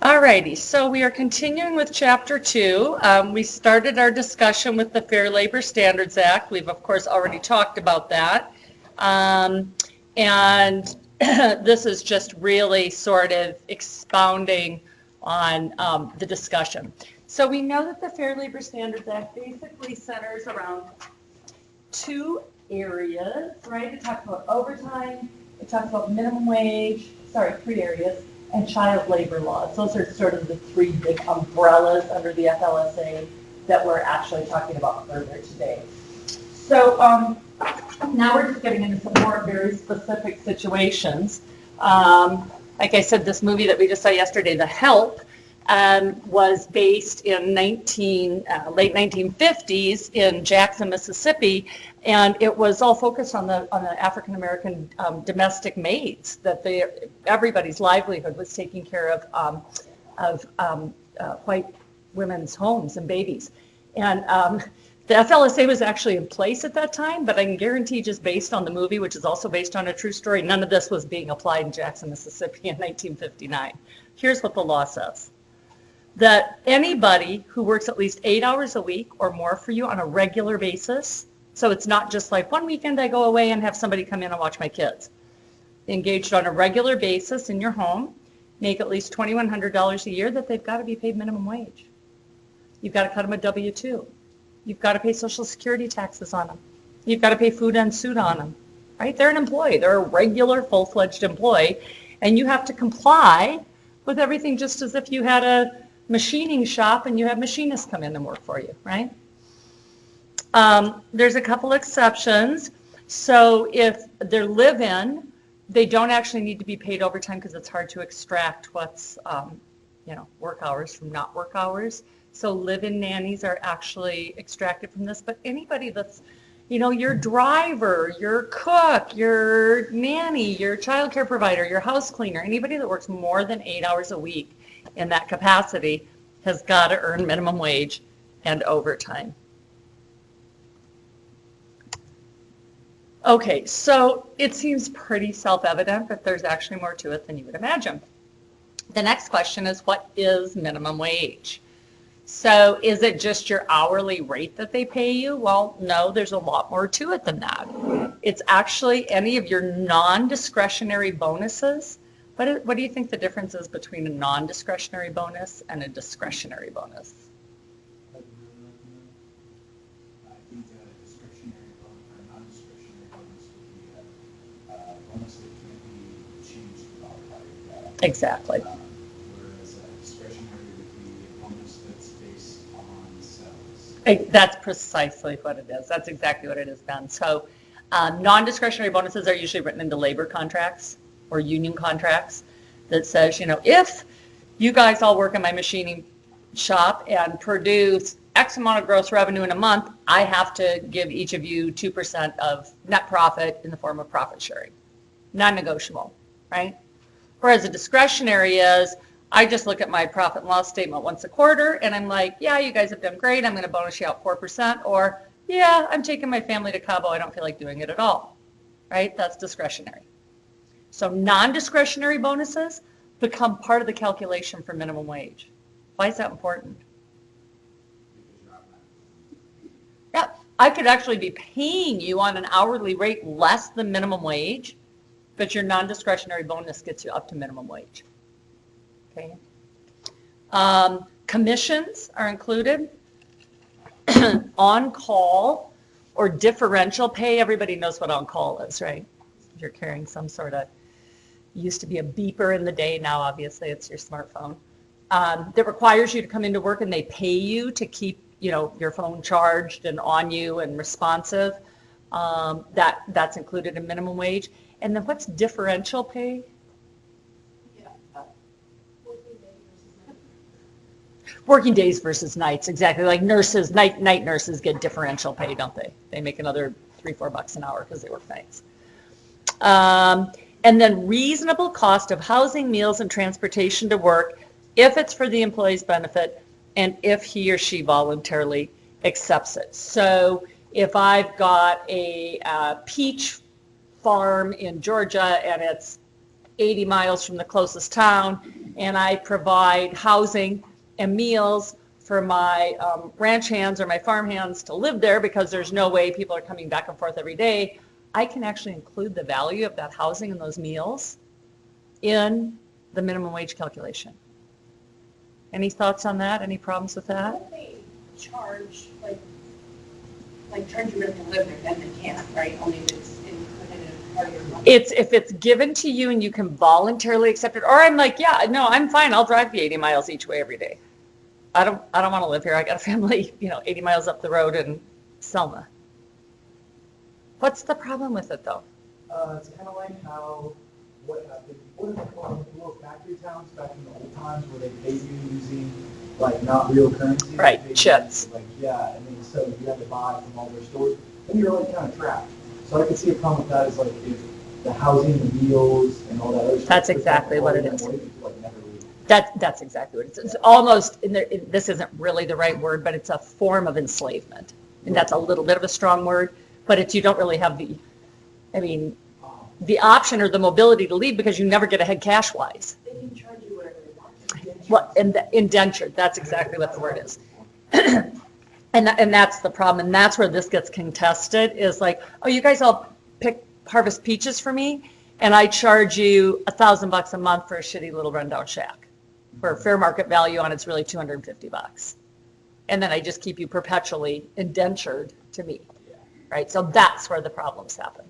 Alrighty, so we are continuing with Chapter 2. We started our discussion with the Fair Labor Standards Act. We've, of course, already talked about that. And this is just really sort of expounding on the discussion. So we know that the Fair Labor Standards Act basically centers around two areas, right? It talks about overtime, it talks about minimum wage, sorry, three areas, and child labor laws. Those are sort of the three big umbrellas under the FLSA that we're actually talking about further today. So now we're just getting into some more very specific situations. Like I said, this movie that we just saw yesterday, The Help, was based in late 1950s in Jackson, Mississippi, and it was all focused on the African American domestic maids that everybody's livelihood was taking care of white women's homes and babies. And the FLSA was actually in place at that time, but I can guarantee just based on the movie, which is also based on a true story, none of this was being applied in Jackson, Mississippi in 1959. Here's what the law says. That anybody who works at least 8 hours a week or more for you on a regular basis, so it's not just like one weekend I go away and have somebody come in and watch my kids, engaged on a regular basis in your home, make at least $2,100 a year, that they've got to be paid minimum wage. You've got to cut them a W-2. You've got to pay Social Security taxes on them. You've got to pay food and suit on them, right? They're an employee. They're a regular, full-fledged employee, and you have to comply with everything just as if you had a machining shop and you have machinists come in and work for you, right? There's a couple exceptions. So if they're live-in, they don't actually need to be paid overtime because it's hard to extract what's, work hours from not work hours. So live-in nannies are actually extracted from this, but anybody that's, your driver, your cook, your nanny, your child care provider, your house cleaner, anybody that works more than 8 hours a week in that capacity has got to earn minimum wage and overtime. Okay, so it seems pretty self-evident, but there's actually more to it than you would imagine. The next question is, what is minimum wage? So is it just your hourly rate that they pay you? Well, no, there's a lot more to it than that. It's actually any of your non-discretionary bonuses. What do you think the difference is between a non-discretionary bonus and a discretionary bonus? I think a discretionary bonus or non-discretionary bonus would be a bonus that can be changed by Exactly. whereas a discretionary would be a bonus that's based on sales. That's precisely what it is. That's exactly what it is, Ben. So non-discretionary bonuses are usually written into labor contracts or union contracts that says, if you guys all work in my machining shop and produce X amount of gross revenue in a month, I have to give each of you 2% of net profit in the form of profit sharing. Non-negotiable, right? Whereas a discretionary is, I just look at my profit and loss statement once a quarter and I'm like, yeah, you guys have done great. I'm going to bonus you out 4%. Or, yeah, I'm taking my family to Cabo. I don't feel like doing it at all, right? That's discretionary. So non-discretionary bonuses become part of the calculation for minimum wage. Why is that important? Yeah, I could actually be paying you on an hourly rate less than minimum wage, but your non-discretionary bonus gets you up to minimum wage. Okay. Commissions are included. On-call or differential pay. Everybody knows what on-call is, right? If you're carrying some sort of, used to be a beeper in the day, now obviously it's your smartphone, that requires you to come into work and they pay you to keep your phone charged and on you and responsive. That's included in minimum wage. And then what's differential pay? Working days versus nights, exactly. Like nurses, night nurses get differential pay, don't they? They make another $3-4 an hour because they work nights. And then reasonable cost of housing, meals, and transportation to work if it's for the employee's benefit and if he or she voluntarily accepts it. So if I've got a peach farm in Georgia and it's 80 miles from the closest town, and I provide housing and meals for my ranch hands or my farm hands to live there because there's no way people are coming back and forth every day, I can actually include the value of that housing and those meals in the minimum wage calculation. Any thoughts on that? Any problems with that? What if they charge, charge you really to live there, then they can't, right? Only if it's included in part of your money. It's if it's given to you and you can voluntarily accept it, or I'm like, yeah, no, I'm fine. I'll drive the 80 miles each way every day. I don't want to live here. I got a family, 80 miles up the road in Selma. What's the problem with it though? It's kind of like how, what if little factory towns back in the old times where they pay you using like not real currency? Right, They pay you, chips. Like, yeah, and then so you have to buy from all their stores, then you're like kind of trapped. So I could see a problem with that is like if the housing, the meals, and all that other stuff. That's exactly what it is. Like never leave. That's exactly what it is. It's almost, this isn't really the right word, but it's a form of enslavement. And that's a little bit of a strong word, but it's, you don't really have the option or the mobility to leave because you never get ahead cash-wise. They can charge you whatever they want. Well, indentured, that's exactly what the word is. And that's the problem, and that's where this gets contested, is like, oh, you guys all harvest peaches for me, and I charge you $1,000 a month for a shitty little rundown shack, where fair market value on it's really $250. And then I just keep you perpetually indentured to me, right? So that's where the problems happen.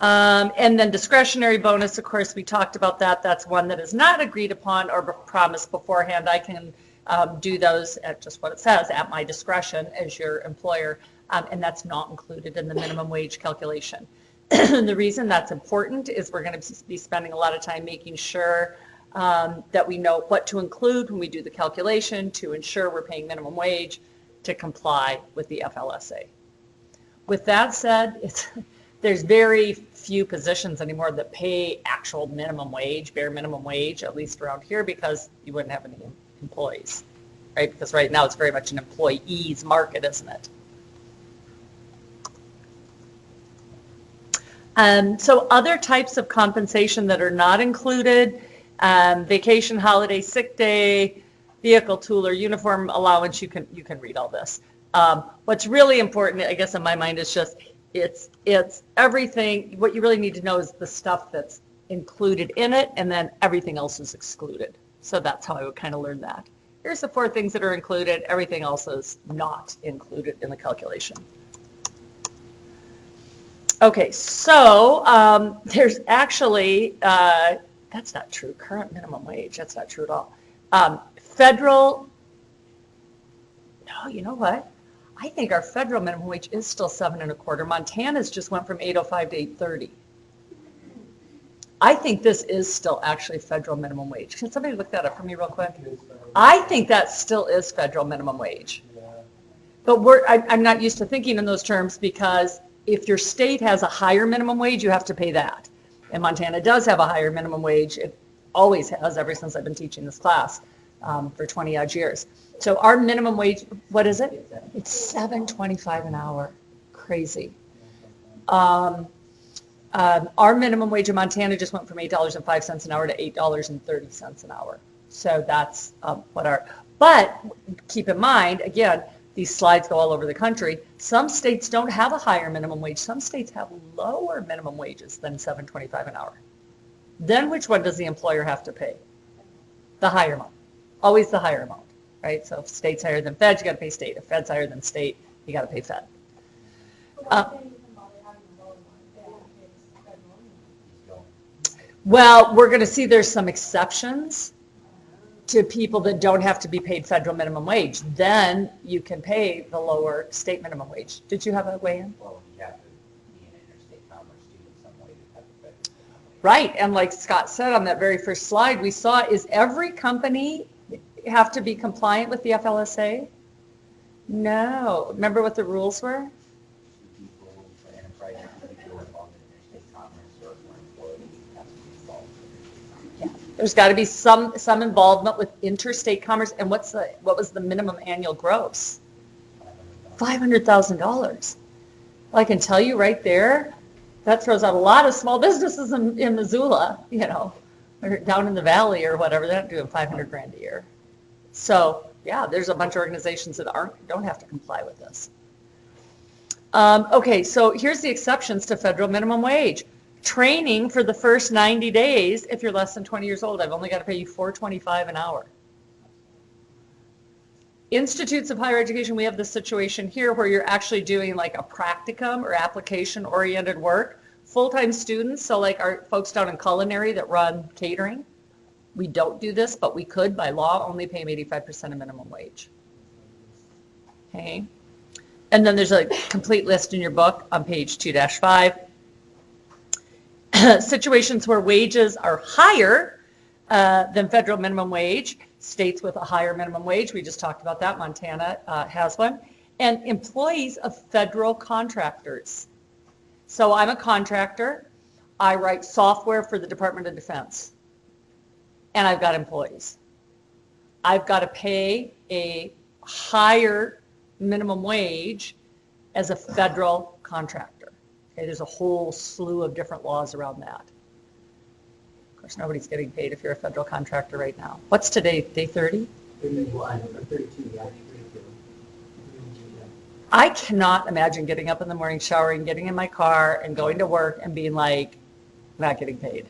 And then discretionary bonus, of course, we talked about that. That's one that is not agreed upon or promised beforehand. I can do those at just what it says, at my discretion as your employer, and that's not included in the minimum wage calculation. The reason that's important is we're going to be spending a lot of time making sure that we know what to include when we do the calculation to ensure we're paying minimum wage to comply with the FLSA. With that said, there's very few positions anymore that pay actual minimum wage, bare minimum wage, at least around here, because you wouldn't have any employees, right? Because right now it's very much an employee's market, isn't it? So other types of compensation that are not included, vacation, holiday, sick day, vehicle, tool, or uniform allowance, you can read all this. What's really important, I guess in my mind, is just it's everything. What you really need to know is the stuff that's included in it, and then everything else is excluded. So that's how I would kind of learn that. Here's the 4 things that are included. Everything else is not included in the calculation. Okay, so there's actually, that's not true, current minimum wage, that's not true at all. Federal, no, you know what? I think our federal minimum wage is still $7.25. Montana's just went from $8.05 to $8.30. I think this is still actually federal minimum wage. Can somebody look that up for me real quick? I think that still is federal minimum wage. But I'm not used to thinking in those terms because if your state has a higher minimum wage, you have to pay that. And Montana does have a higher minimum wage. It always has ever since I've been teaching this class for 20 odd years. So our minimum wage, what is it? It's $7.25 an hour. Crazy. Our minimum wage in Montana just went from $8.05 an hour to $8.30 an hour. So that's but keep in mind, again, these slides go all over the country. Some states don't have a higher minimum wage. Some states have lower minimum wages than $7.25 an hour. Then which one does the employer have to pay? The higher amount. Always the higher amount, right? So if state's higher than feds, you got to pay state. If fed's higher than state, you got to pay fed. Well, we're going to see there's some exceptions to people that don't have to be paid federal minimum wage. Then you can pay the lower state minimum wage. Did you have a weigh in? Well, you have to be an interstate commerce too in some way to have the federal minimum wage. Right, and like Scott said on that very first slide we saw, is every company have to be compliant with the FLSA? No. Remember what the rules were? People, for enterprise, people involved in interstate commerce or for employees have to be involved in interstate commerce. There's got to be some involvement with interstate commerce. And what was the minimum annual gross? $500,000. Well, I can tell you right there, That throws out a lot of small businesses in Missoula, you know, or down in the valley or whatever. They're not doing 500 grand a year. So yeah, there's a bunch of organizations that don't have to comply with this. Okay, so here's the exceptions to federal minimum wage. Training for the first 90 days, if you're less than 20 years old, I've only got to pay you $4.25 an hour. Institutes of higher education, we have this situation here where you're actually doing like a practicum or application-oriented work. Full-time students, so like our folks down in culinary that run catering, we don't do this, but we could by law only pay them 85% of minimum wage. Okay. And then there's a complete list in your book on page 2-5. Situations where wages are higher than federal minimum wage. States with a higher minimum wage, we just talked about that, Montana has one, and employees of federal contractors. So I'm a contractor, I write software for the Department of Defense, and I've got employees. I've got to pay a higher minimum wage as a federal contractor. Okay, there's a whole slew of different laws around that. Of course, nobody's getting paid if you're a federal contractor right now. What's today, day 30? 31 or 32, yeah, 32. I cannot imagine getting up in the morning, showering, getting in my car, and going to work and being like, not getting paid.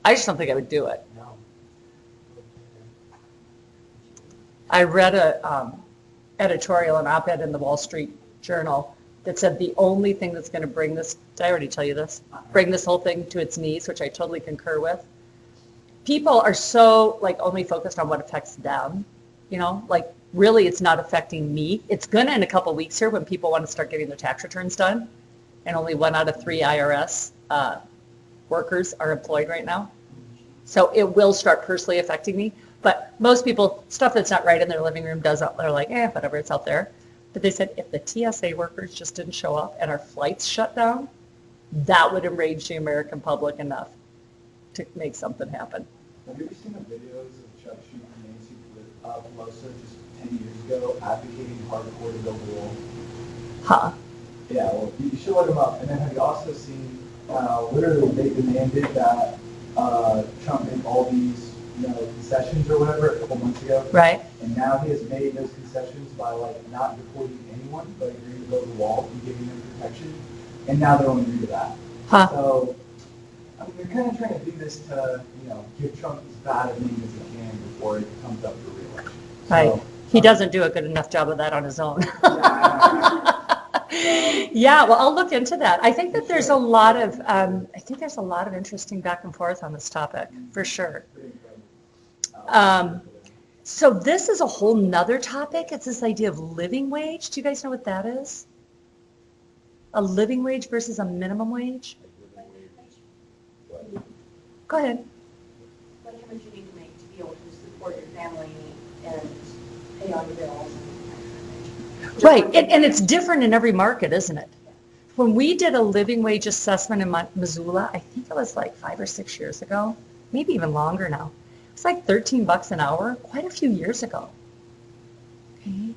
I just don't think I would do it. No. I read a editorial, an op-ed in the Wall Street Journal that said the only thing that's going to bring this, did I already tell you this? Bring this whole thing to its knees, which I totally concur with. People are so like only focused on what affects them, you know, like really it's not affecting me. It's going to in a couple of weeks here when people want to start getting their tax returns done, and only 1 out of 3 IRS workers are employed right now. So it will start personally affecting me. But most people, stuff that's not right in their living room they're like, whatever, it's out there. But they said if the TSA workers just didn't show up and our flights shut down, that would enrage the American public enough to make something happen. Have you ever seen the videos of Chuck Schumer and Nancy Pelosi just 10 years ago advocating hardcore to build a wall? Huh. Yeah, well, you should look them up. And then have you also seen, literally they demanded that Trump make all these, concessions or whatever a couple months ago. Right. And now he has made those concessions by not deporting anyone, but agreeing to build a wall and giving them protection. And now they're only agree to that. Huh. So, I mean, you're kind of trying to do this to, give Trump as bad a name as he can before he comes up for re-election. Right. So, He doesn't do a good enough job of that on his own. yeah. Yeah, well, I'll look into that. I think that there's a lot of, interesting back and forth on this topic, for sure. So this is a whole nother topic. It's this idea of living wage. Do you guys know what that is? A living wage versus a minimum wage? Go ahead. Like how much you need to make to be able to support your family and pay all your bills and Right, and it's different in every market, isn't it? When we did a living wage assessment in Missoula, I think it was like 5 or 6 years ago, maybe even longer now. It's like $13 an hour, quite a few years ago. Okay,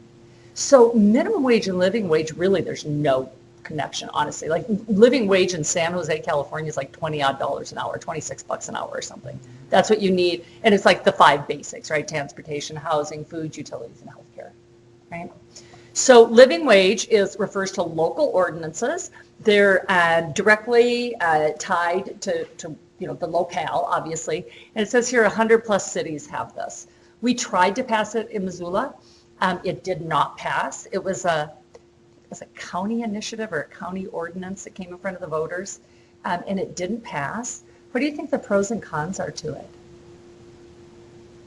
so minimum wage and living wage, really, there's no connection, honestly. Like living wage in San Jose, California is like $20 an hour, $26 an hour or something. That's what you need, and it's like the 5 basics, right? Transportation, housing, food, utilities, and healthcare, right? So living wage refers to local ordinances. They're directly tied to the locale, obviously. And it says here 100 plus cities have this. We tried to pass it in Missoula. It did not pass. It was a county initiative or a county ordinance that came in front of the voters, and it didn't pass. What do you think the pros and cons are to it?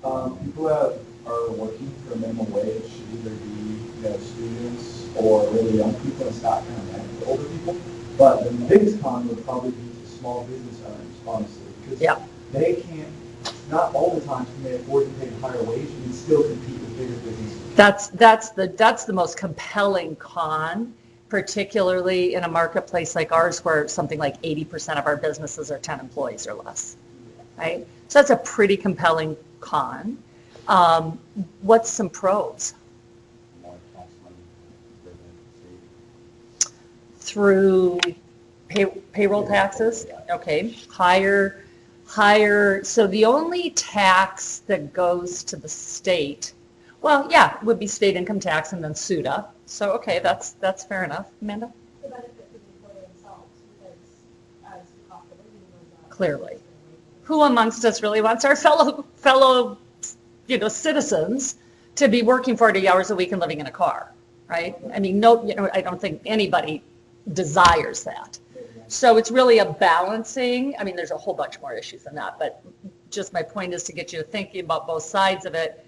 People that are working for minimum wage should either be students or really young people. It's not kind of meant for older people. But the biggest con would probably be to small business owners, honestly, because they can't, not all the time can they afford to pay a higher wage and still compete with bigger businesses. That's the most compelling con, particularly in a marketplace like ours where something like 80% of our businesses are 10 employees or less, right? So that's a pretty compelling con. What's some pros? More tax money, Through Payroll taxes, okay, higher, so the only tax that goes to the state, well, yeah, would be state income tax and then SUDA. So, okay, that's fair enough. Amanda? The benefit to the employer themselves, because as the cost of living goes up. Clearly. Who amongst us really wants our fellow, citizens to be working 40 hours a week and living in a car, right? I mean, no, I don't think anybody desires that. So it's really a balancing. I mean, there's a whole bunch more issues than that, but just my point is to get you thinking about both sides of it.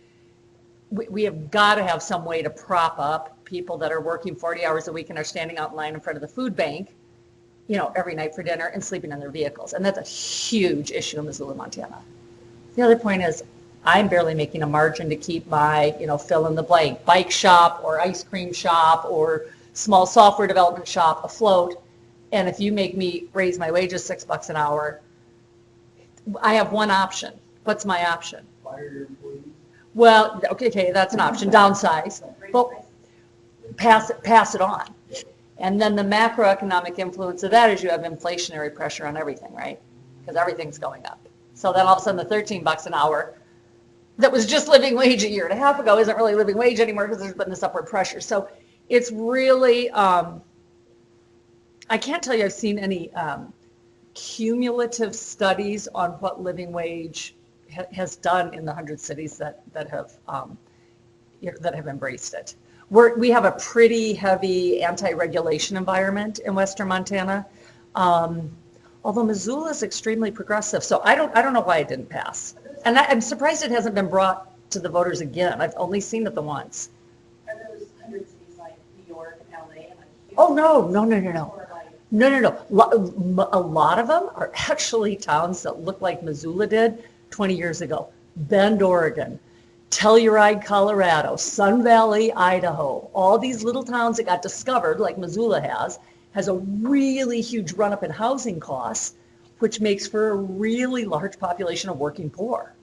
We have got to have some way to prop up people that are working 40 hours a week and are standing out in line in front of the food bank, every night for dinner and sleeping in their vehicles. And that's a huge issue in Missoula, Montana. The other point is I'm barely making a margin to keep my, fill in the blank, bike shop or ice cream shop or small software development shop afloat. And if you make me raise my wages $6 an hour, I have one option. What's my option? Fire your employees. Well, okay, that's an option, downsize, but pass it on. And then the macroeconomic influence of that is you have inflationary pressure on everything, right? Because everything's going up. So then all of a sudden the $13 an hour that was just living wage a year and a half ago isn't really living wage anymore because there's been this upward pressure. So it's really, I can't tell you I've seen any cumulative studies on what living wage has done in the 100 cities that have embraced it. We have a pretty heavy anti-regulation environment in Western Montana, although Missoula is extremely progressive. So I don't know why it didn't pass, and I'm surprised it hasn't been brought to the voters again. I've only seen it the once. Are those 100 cities like New York and LA and like? Oh no. Or like, No. A lot of them are actually towns that look like Missoula did 20 years ago. Bend, Oregon, Telluride, Colorado, Sun Valley, Idaho, all these little towns that got discovered like Missoula has a really huge run-up in housing costs, which makes for a really large population of working poor.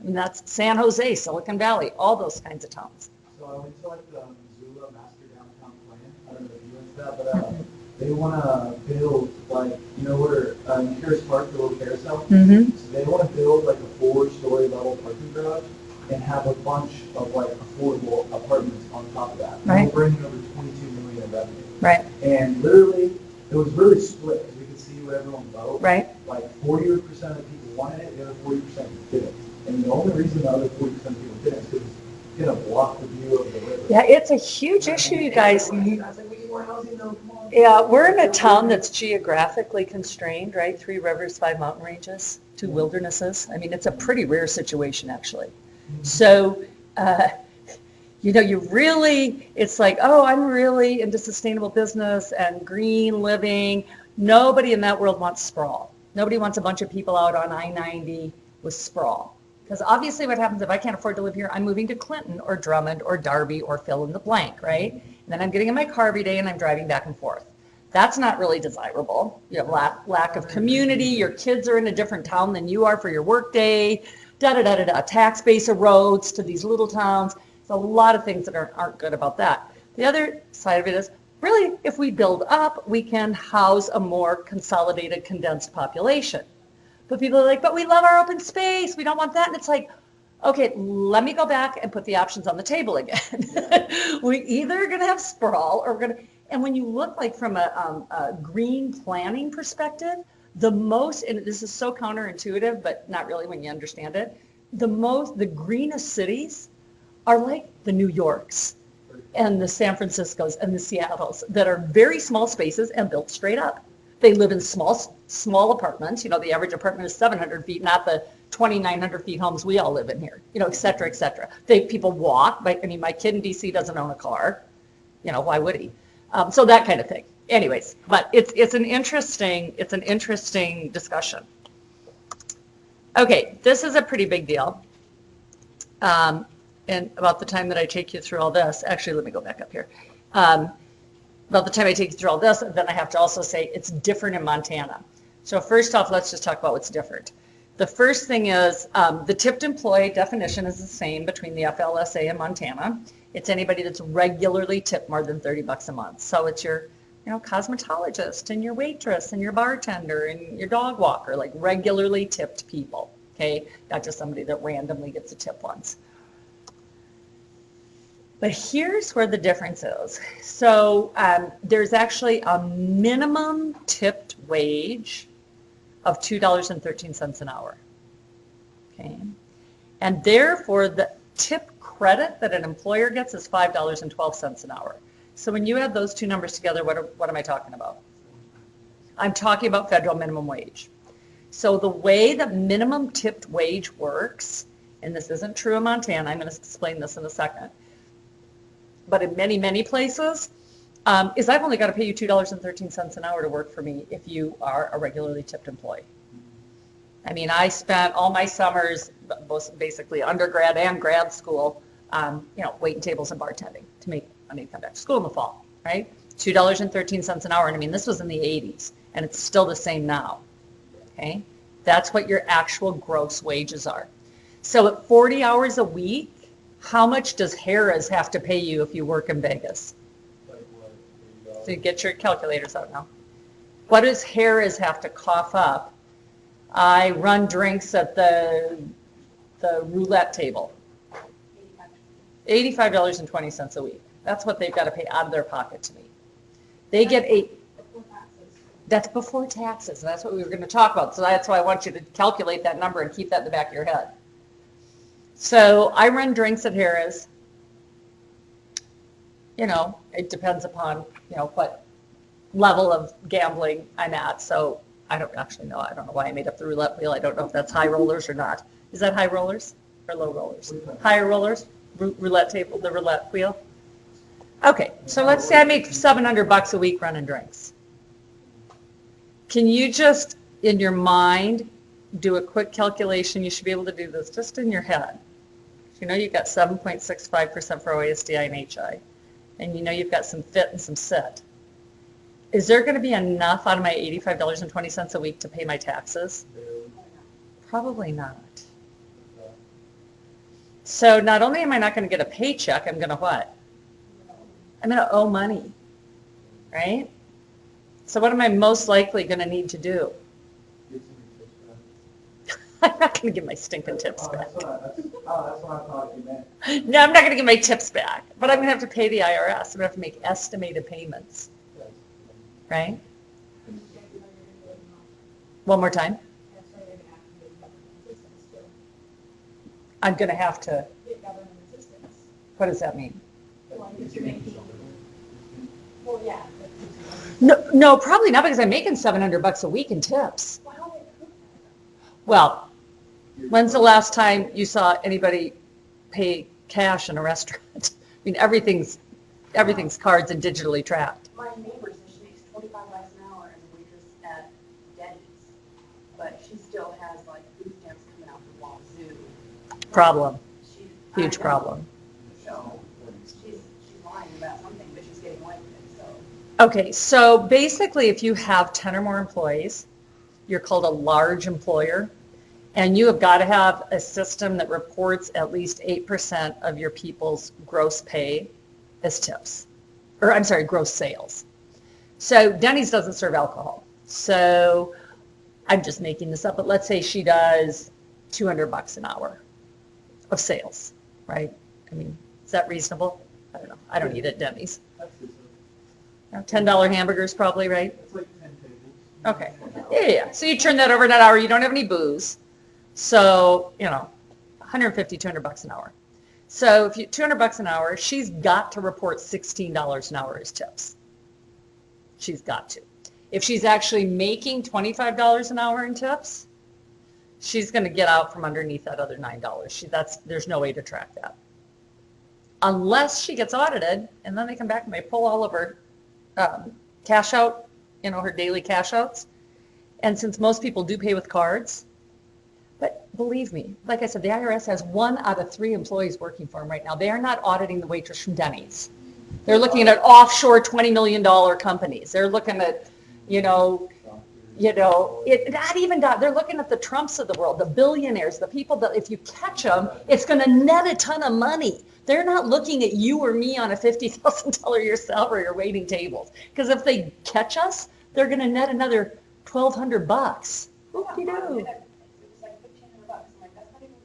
I mean, that's San Jose, Silicon Valley, all those kinds of towns. So I went to like the Missoula Master Downtown Plan. I don't know if you went to that, but they want to build like, where in Pierce Park, the little carousel? Mm-hmm. So they want to build like a 4-story level parking garage and have a bunch of like affordable apartments on top of that. Right. And we're bringing over 22 million in revenue. Right. And literally, it was really split because we could see what everyone voted. Right. Like 40% of the people wanted it, the other 40% didn't. And the only reason the other 40% of people didn't is because it's going to block the view of the river. Yeah, it's a huge issue, you guys. I was like, we need more housing though, come on. Yeah, we're in a town that's geographically constrained, right? 3 rivers, 5 mountain ranges, 2 wildernesses. I mean, it's a pretty rare situation, actually. So, it's like, oh, I'm really into sustainable business and green living. Nobody in that world wants sprawl. Nobody wants a bunch of people out on I-90 with sprawl. Because obviously what happens if I can't afford to live here, I'm moving to Clinton or Drummond or Darby or fill in the blank, right? And then I'm getting in my car every day and I'm driving back and forth. That's not really desirable. You have lack of community. Your kids are in a different town than you are for your work day. Tax base erodes to these little towns. There's a lot of things that aren't good about that. The other side of it is, really, if we build up, we can house a more consolidated, condensed population. But people are like, but we love our open space. We don't want that. And it's like, okay, let me go back and put the options on the table again. We either are going to have sprawl or we're going to, and when you look like from a green planning perspective, and this is so counterintuitive, but not really when you understand it, the greenest cities are like the New Yorks and the San Franciscos and the Seattles that are very small spaces and built straight up. They live in small apartments. The average apartment is 700 feet, not the 2,900 feet homes we all live in here, et cetera, et cetera. People walk. My kid in DC doesn't own a car. Why would he? So that kind of thing. Anyways, but it's an interesting discussion. Okay, this is a pretty big deal. And about the time that I take you through all this, actually, let me go back up here. About the time I take you through all this, then I have to also say it's different in Montana. So first off, let's just talk about what's different. The first thing is the tipped employee definition is the same between the FLSA and Montana. It's anybody that's regularly tipped more than $30 a month. So it's your cosmetologist and your waitress and your bartender and your dog walker, like regularly tipped people, okay? Not just somebody that randomly gets a tip once. But here's where the difference is. So there's actually a minimum tipped wage of $2.13 an hour, okay? And therefore, the tip credit that an employer gets is $5.12 an hour. So when you add those two numbers together, what am I talking about? I'm talking about federal minimum wage. So the way the minimum tipped wage works, and this isn't true in Montana, I'm going to explain this in a second, but in many, many places, is I've only got to pay you $2.13 an hour to work for me if you are a regularly tipped employee. I mean, I spent all my summers, both basically undergrad and grad school, waiting tables and bartending to make money to come back to school in the fall, right? $2.13 an hour. And I mean, this was in the 80s, and it's still the same now, okay? That's what your actual gross wages are. So at 40 hours a week, how much does Harrah's have to pay you if you work in Vegas? So you get your calculators out now. What does Harrah's have to cough up? I run drinks at the roulette table. $85.20 a week. That's what they've got to pay out of their pocket to me. They get that's before taxes, and that's what we were going to talk about. So that's why I want you to calculate that number and keep that in the back of your head. So I run drinks at Harrah's. It depends upon, what level of gambling I'm at. So I don't actually know. I don't know why I made up the roulette wheel. I don't know if that's high rollers or not. Is that high rollers or low rollers? Higher rollers, roulette table, the roulette wheel. Okay, so let's say I make $700 a week running drinks. Can you just, in your mind, do a quick calculation? You should be able to do this just in your head. You've got 7.65% for OASDI and HI, and you've got some fit and some sit. Is there going to be enough out of my $85.20 a week to pay my taxes? Probably not. So not only am I not going to get a paycheck, I'm going to what? I'm going to owe money, right? So what am I most likely going to need to do? I'm not going to give my stinking tips back. That's what I thought you meant. No, I'm not going to give my tips back, but I'm going to have to pay the IRS. I'm going to have to make estimated payments, right? One more time. I'm going to have to. What does that mean? Well, yeah. No, probably not, because I'm making $700 a week in tips. Well, when's the last time you saw anybody pay cash in a restaurant? I mean, everything's cards and digitally tracked. My neighbor says she makes $25 an hour as a waitress at Denny's, but she still has like food stamps coming out the wazoo. Problem. Huge I know. problem. So she's lying about something, but she's getting away with it. So Okay, so basically if you have 10 or more employees, you're called a large employer, and you have got to have a system that reports at least 8% of your people's gross pay as tips. Or I'm sorry, gross sales. So Denny's doesn't serve alcohol. So I'm just making this up, but let's say she does $200 an hour of sales, right? I mean, is that reasonable? I don't know. I don't eat at Denny's. $10 hamburgers probably, right? It's like 10 tables. Okay. Yeah. So you turn that over in an hour. You don't have any booze. So, $150, $200 an hour. So if you $200 an hour, she's got to report $16 an hour as tips. She's got to. If she's actually making $25 an hour in tips, she's going to get out from underneath that other $9. There's no way to track that. Unless she gets audited, and then they come back and they pull all of her cash out, her daily cash outs. And since most people do pay with cards, but believe me, like I said, the IRS has 1 out of 3 employees working for them right now. They are not auditing the waitress from Denny's. They're looking at offshore $20 million companies. They're looking at, not even, they're looking at the Trumps of the world, the billionaires, the people that if you catch them, it's going to net a ton of money. They're not looking at you or me on a $50,000 a year salary or waiting tables. Because if they catch us, they're going to net another $1,200. Whoop-de-doo. It's like $1,500. I'm like, that's not even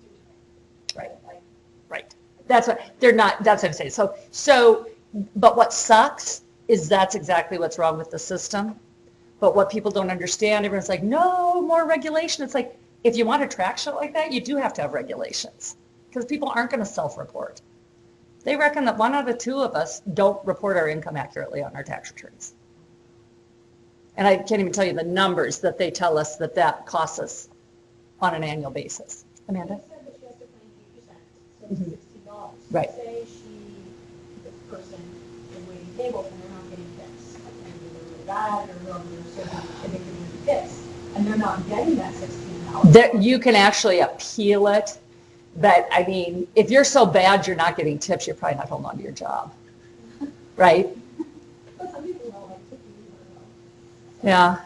$200. Right. Like, Right. That's what I'm saying. But what sucks is that's exactly what's wrong with the system. But what people don't understand, everyone's like, no, more regulation. It's like, if you want to track shit like that, you do have to have regulations because people aren't going to self-report. They reckon that 1 out of 2 of us don't report our income accurately on our tax returns. And I can't even tell you the numbers that they tell us that costs us on an annual basis. Amanda? She said that she has to claim 8%, so Mhm. $60. Right. Say the person is waiting tables and they're not getting tips. And either bad or wrong, they're so addicted to tips. And they're not getting that $16. That you can actually appeal it. But I mean, if you're so bad you're not getting tips, you're probably not holding on to your job. Right? But some people don't like tips either. Yeah.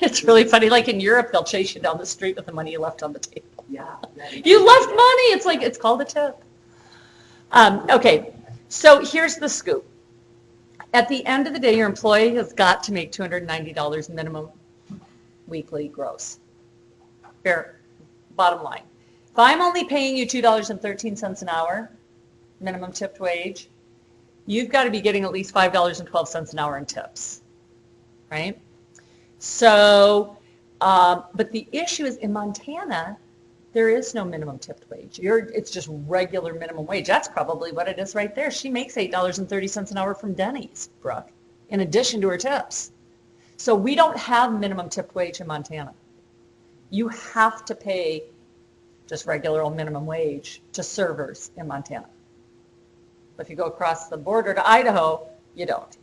It's really funny. Like in Europe, they'll chase you down the street with the money you left on the table. Yeah. You left money. It's like, it's called a tip. Okay. So here's the scoop. At the end of the day, your employee has got to make $290 minimum weekly gross. Fair. Bottom line. If I'm only paying you $2.13 an hour, minimum tipped wage, you've got to be getting at least $5.12 an hour in tips, right? So, but the issue is in Montana, there is no minimum tipped wage. It's just regular minimum wage. That's probably what it is right there. She makes $8.30 an hour from Denny's, Brooke, in addition to her tips. So we don't have minimum tipped wage in Montana. You have to pay just regular old minimum wage to servers in Montana. But if you go across the border to Idaho, you don't.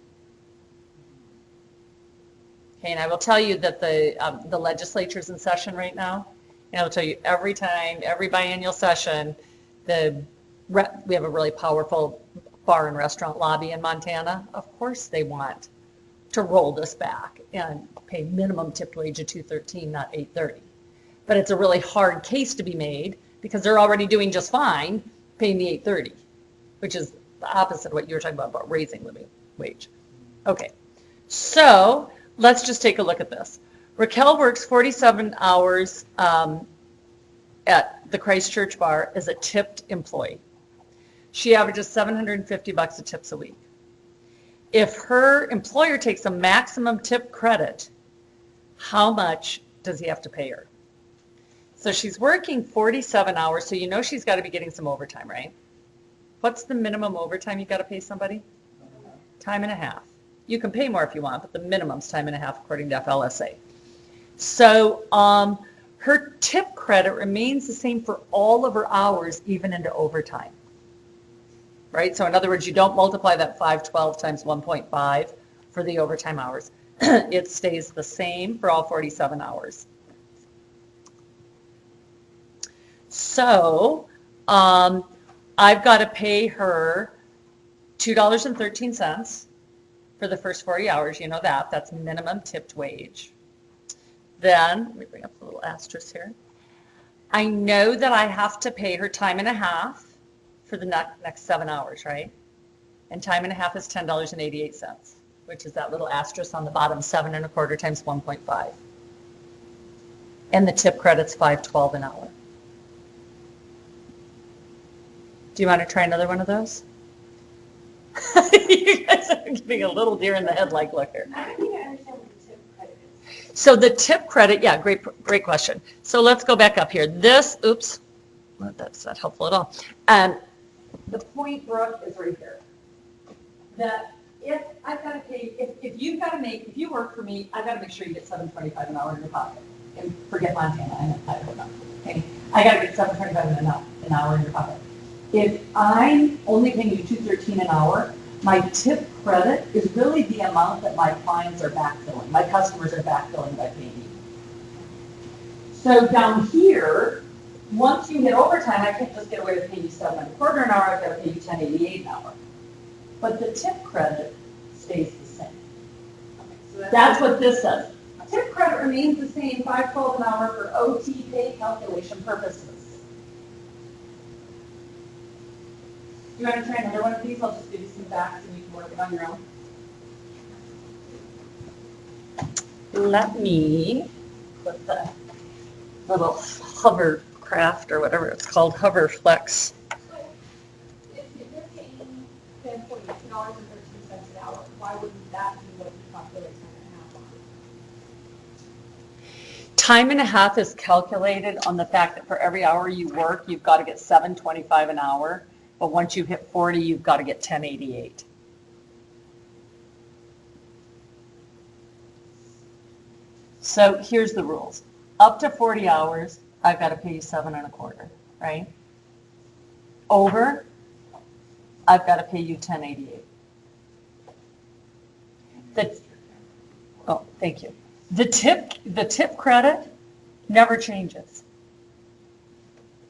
Okay, and I will tell you that the legislature's in session right now. And I will tell you every biennial session, we have a really powerful bar and restaurant lobby in Montana. Of course they want to roll this back and pay minimum tipped wage of $2.13, not $8.30. But it's a really hard case to be made because they're already doing just fine paying the $8.30, which is the opposite of what you were talking about raising living wage. Okay, so let's just take a look at this. Raquel works 47 hours at the Christchurch bar as a tipped employee. She averages $750 of tips a week. If her employer takes a maximum tip credit, how much does he have to pay her? So she's working 47 hours, so you know she's got to be getting some overtime, right? What's the minimum overtime you got to pay somebody? Time and a half. You can pay more if you want, but the minimum's time and a half according to FLSA. So her tip credit remains the same for all of her hours, even into overtime. Right? So in other words, you don't multiply that 512 times 1.5 for the overtime hours. It stays the same for all 47 hours. So I've got to pay her $2.13 for the first 40 hours. You know that. That's minimum tipped wage. Then, let me bring up the little asterisk here. I know that I have to pay her time and a half for the next 7 hours, right? And time and a half is $10.88, which is that little asterisk on the bottom, 7 1/4 times 1.5. And the tip credit's $5.12 an hour. Do you want to try another one of those? You guys are giving a little deer in the headlight look here. I don't think I understand what the tip credit is. So the tip credit, yeah, great question. So let's go back up here. Oops, well, that's not helpful at all. The point, Brooke, is right here. That if I've got to pay, if you work for me, I've got to make sure you get $7.25 an hour in your pocket. And forget Montana, I'm in Idaho now. Okay, I got to get $7.25 an hour in your pocket. If I'm only paying you $2.13 an hour, my tip credit is really the amount that my clients are backfilling. My customers are backfilling by paying me. So down here, once you hit overtime, I can't just get away with paying you $7 1/4 an hour. I've got to pay you $10.88 an hour. But the tip credit stays the same. So That's what this says. Tip credit remains the same, $5.12 an hour for OT pay calculation purposes. You want to try another one of these? I'll just give you some facts and you can work it on your own. Let me put the little hovercraft or whatever it's called, Hoverflex. So if you're paying the employee $2.13 an hour, why wouldn't that be what you calculate time and a half on? Time and a half is calculated on the fact that for every hour you work, you've got to get $7.25 an hour. But once you hit 40, you've got to get $10.88. So here's the rules. Up to 40 hours, I've got to pay you 7.25, right? Over, I've got to pay you $10.88. Oh, thank you. The tip credit never changes.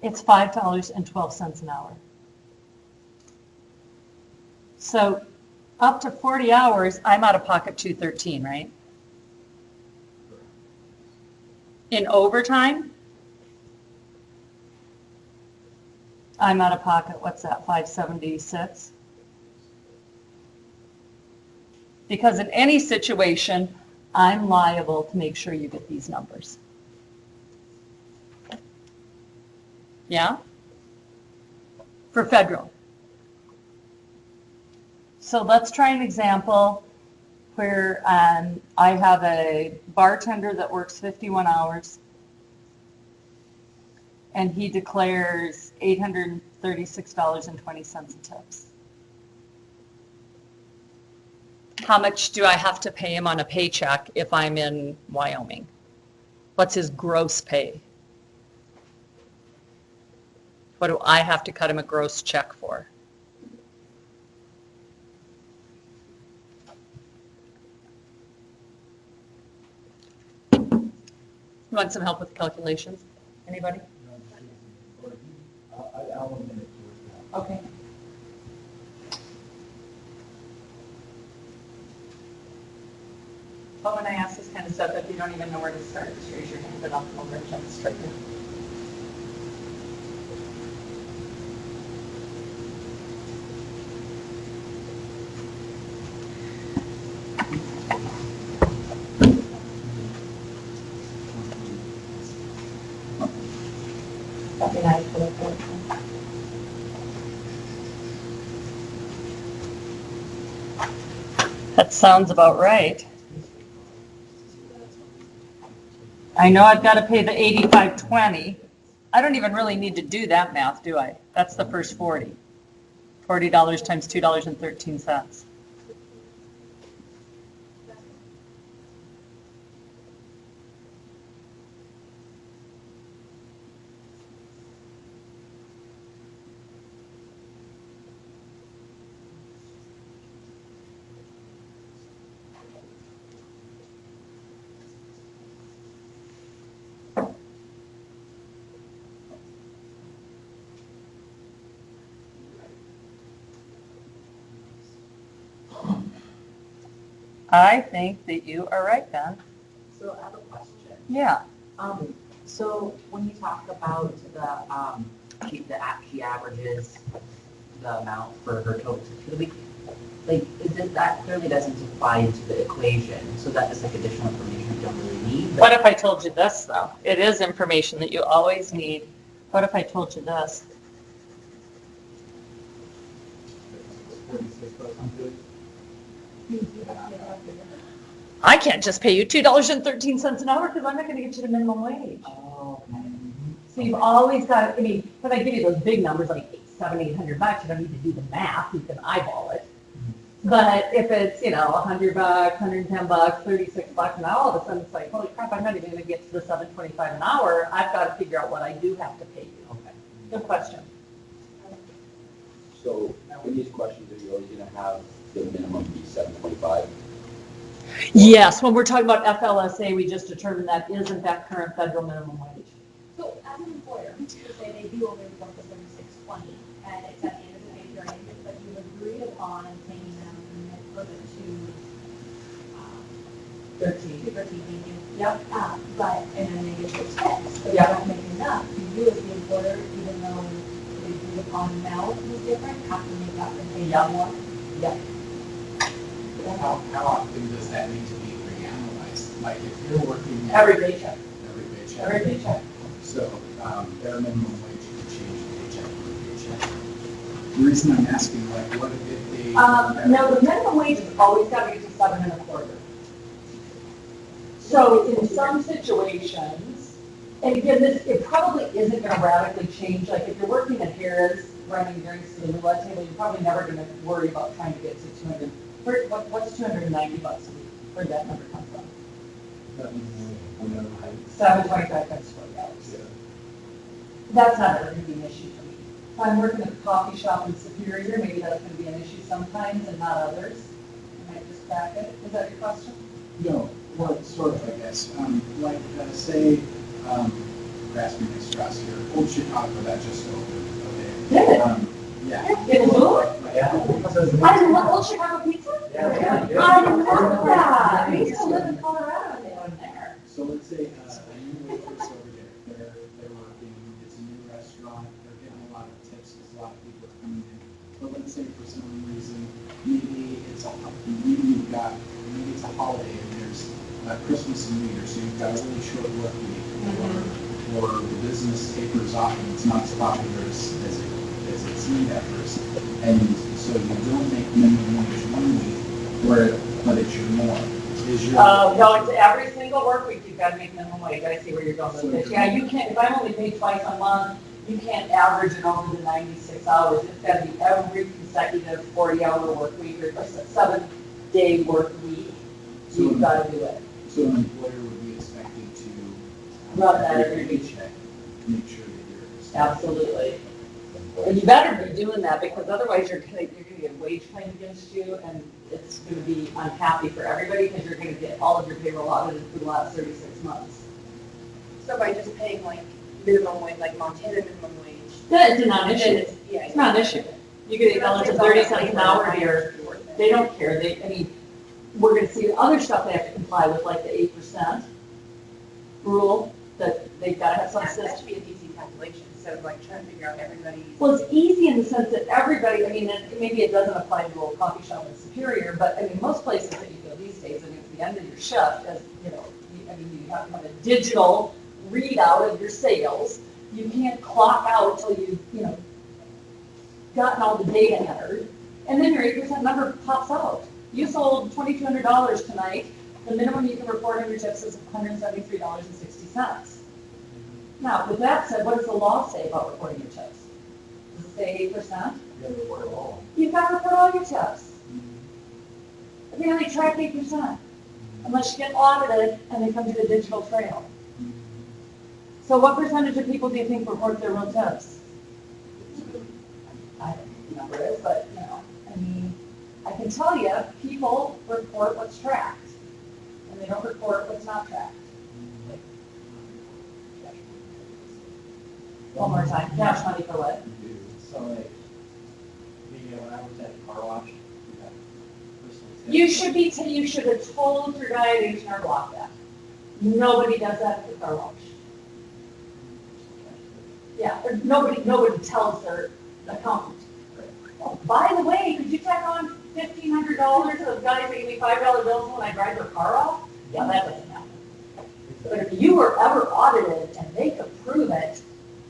It's $5.12 an hour. So up to 40 hours, I'm out of pocket $2.13, right? In overtime, I'm out of pocket, what's that, $5.76? Because in any situation, I'm liable to make sure you get these numbers. Yeah? For federal. So let's try an example where I have a bartender that works 51 hours and he declares $836.20 in tips. How much do I have to pay him on a paycheck if I'm in Wyoming? What's his gross pay? What do I have to cut him a gross check for? You want some help with calculations? Anybody? I'll admit it to Okay. But when I ask this kind of stuff, if you don't even know where to start, just raise your hand and I'll come over and jump straight in. That'd be nice for the person. That sounds about right. I know I've got to pay the 85.20. I don't even really need to do that math, do I? That's the first 40. $40 times $2.13. I think that you are right, Ben. So I have a question. Yeah. So when you talk about she averages the amount for her total security, like, that clearly doesn't apply into the equation, so that is like additional information we don't really need. What if I told you this, though? It is information that you always need. What if I told you this? I can't just pay you $2.13 an hour because I'm not going to get you the minimum wage. Oh, okay. So you've always got, I mean, when I give you those big numbers like $700, $800, you don't need to do the math. You can eyeball it. But if it's, $100, $110, $36 an hour, all of a sudden it's like, holy crap, I'm not even going to get to the $7.25 an hour. I've got to figure out what I do have to pay you. Okay. Good question. So in these questions, are you always going to have the minimum be $7.25? Yes, when we're talking about FLSA, we just determined that is in fact current federal minimum wage. So as an employer, to say they do only report the $36.20, and it's at the end of the pay period, but you've agreed upon paying them for the two 13. 213, thank you. Yep. But, and then they get those tips, but they Yeah. don't make enough. You as the employer, even though the agreed upon amount was different, have to make up and pay Yeah. more. How often does that need to be reanalyzed? Like if you're working Every paycheck. every paycheck? Every paycheck. So, bare minimum wage could change paycheck per paycheck. The reason I'm asking, like, what if they? No, the minimum wage has always got to get to 7.25. So in some situations, and again, this, it probably isn't going to radically change. Like if you're working at Harris, running drinks to the roulette table, you're probably never going to worry about trying to get to 200. What's $290 a week? Where'd that number come from? 7.25 times 40 hours. That's not ever going to be an issue for me. If I'm working at a coffee shop in Superior, maybe that's going to be an issue sometimes and not others. I might just back it. Is that your question? No, well, sort of, I guess. Like, say, grasping at straws here, Old Chicago, that just opened, okay? Did it? Yeah. In Louisville? Yeah. I love Old Chicago pizza. Yeah. I love that. I used to live in Colorado and they were there. So let's say, a new waitress over there, they're working, it's a new restaurant, they're getting a lot of tips, because a lot of people are coming in. But let's say for some reason, maybe it's a holiday and there's Christmas and New Year, so you've got a really short work week, or the business tapers off and it's not as popular as it seemed at first. And so you don't make minimum wage 1 week, but it's your norm. Is your No, it's every single work week you've got to make minimum wage. I see where you're going with this. Yeah, you can't, if I'm only paid twice a month, you can't average it over the 96 hours. It's got to be every consecutive 40-hour work week or a 7-day work week. You've got to do it. So an employer would be expected to Run that every week. paycheck, make sure that you're. Absolutely. And you better be doing that because otherwise you're gonna get a wage claim against you and it's gonna be unhappy for everybody because you're gonna get all of your payroll audited for the last 36 months. So by just paying like minimum wage, like Montana minimum wage. That's a non-issue. then it's- Yeah. It's not an issue. You get acknowledged at 30 cents an hour here. They don't care. We're gonna see other stuff they have to comply with, like the 8% rule, that they've gotta have some That system. should be an easy calculation, instead of like trying to figure out everybody's. Well, it's easy in the sense that everybody, I mean, maybe it doesn't apply to a coffee shop in Superior, but I mean, most places that you go these days, I mean, at the end of your shift, as, you know, you have to have a digital readout of your sales. You can't clock out till you know, gotten all the data entered, and then your 8% number pops out. You sold $2,200 tonight, the minimum you can report on your tips is $173.60. Now, with that said, what does the law say about reporting your tips? Does it say 8%? You've got to report all your tips. They only track 8%, unless you get audited and they come to the digital trail. So what percentage of people do you think report their real tips? I don't know what the number is, but, you know, I mean, I can tell you, people report what's tracked, and they don't report what's not tracked. One more time, cash money for what? So like, when I was at the car wash, we had personal tips. You should have told your guy at H&R Block that. Nobody does that at the car wash. Yeah, or nobody tells their accountant. Oh, by the way, could you tack on $1,500 of guys that give me $5 bills when I drive their car off? Yeah, that doesn't happen. But if you were ever audited and they could prove it,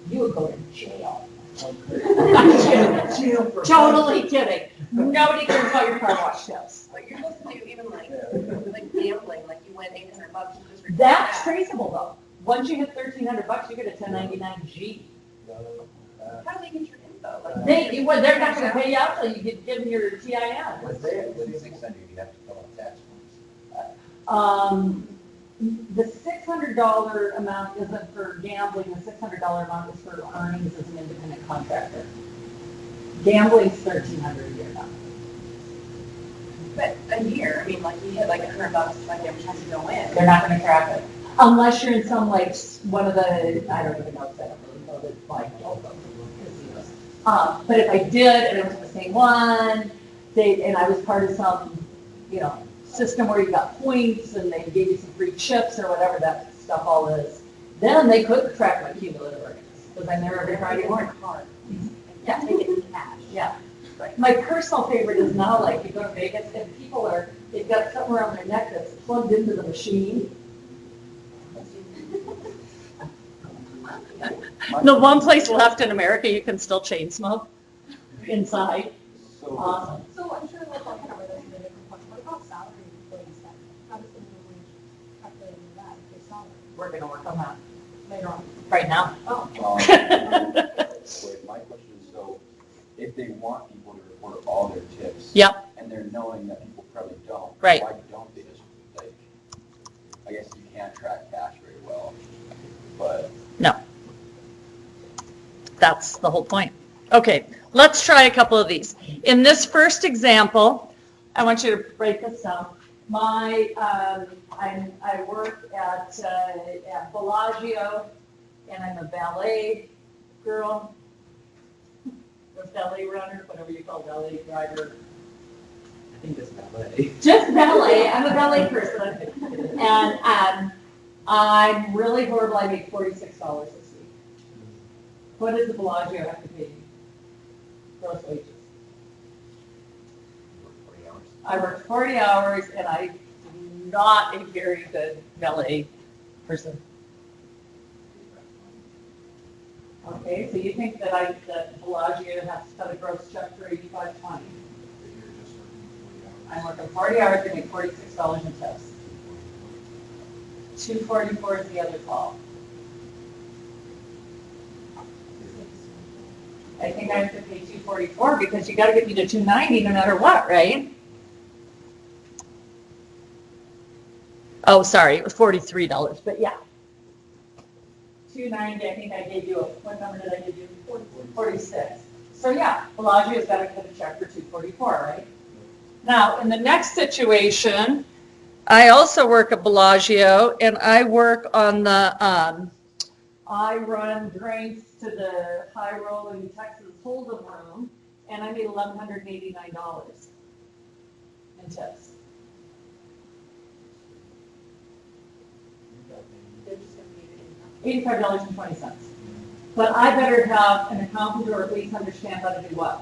you would go to jail. Totally kidding. Nobody cares about your car wash tips. Like you're supposed to do even like gambling, like you win $800, you just report That's that. traceable though. Once you hit $1,300, you get a 1099-G. How do they get your info? Like, They're not going to pay you out till you give them your TIN. With 600, you have to fill out tax forms. The $600 amount isn't for gambling, the $600 amount is for earnings as an independent contractor. Gambling's $1,300 a year now. but a year, I mean, like you hit like $100 like every time you go in. They're not going to track it. Unless you're in some, like, one of the, I don't even know if I don't really know the, like, all of them, casinos. But if I did, and it was the same one, and I was part of some, you know, system where you got points and they gave you some free chips or whatever that stuff all is, then they could track my cumulative earnings, because I'm there every Friday morning. Yeah, they get in cash. Yeah. My personal favorite is now, like, you go to Vegas and people are, they've got something around their neck that's plugged into the machine. The one place left in America you can still chain smoke inside. So, Awesome. So I'm sure we'll talk about this in a different point. What about salary employees then? How does the minimum wage calculate that if they salary We're gonna work on that later on? right now. Oh, wait, my question is, so if they want people to report all their tips. Yep. And they're knowing that people probably don't. Right. Why don't they just, like, I guess you can't track cash very well, but. No. That's the whole point. Okay, let's try a couple of these. In this first example, I want you to break this down. I work at Bellagio, and I'm a ballet girl, or ballet runner, whatever you call ballet driver. I think it's ballet. Just ballet. I'm a ballet person, and I'm really horrible. I make $46 this week. What does the Bellagio have to pay me? Gross wages. I work 40 hours, and I'm not a very good ballet person. Okay, so you think that Bellagio has to cut a gross check for $85.20? I'm working 40 hours, I make $46 in tips. $244 is the other call. I think I have to pay $244 because you gotta get me to $290 no matter what, right? Oh, sorry, it was $43, but yeah. $290, I think I gave you what number did I give you? 46. So yeah, Bellagio's gotta cut a check for $244, right? Now, in the next situation, I also work at Bellagio, and I work on the, I run drinks to the high rolling Texas Hold'em room, and I made $1,189 in tips. They're just gonna be in $85.20. But I better have an accountant or at least understand how to do what?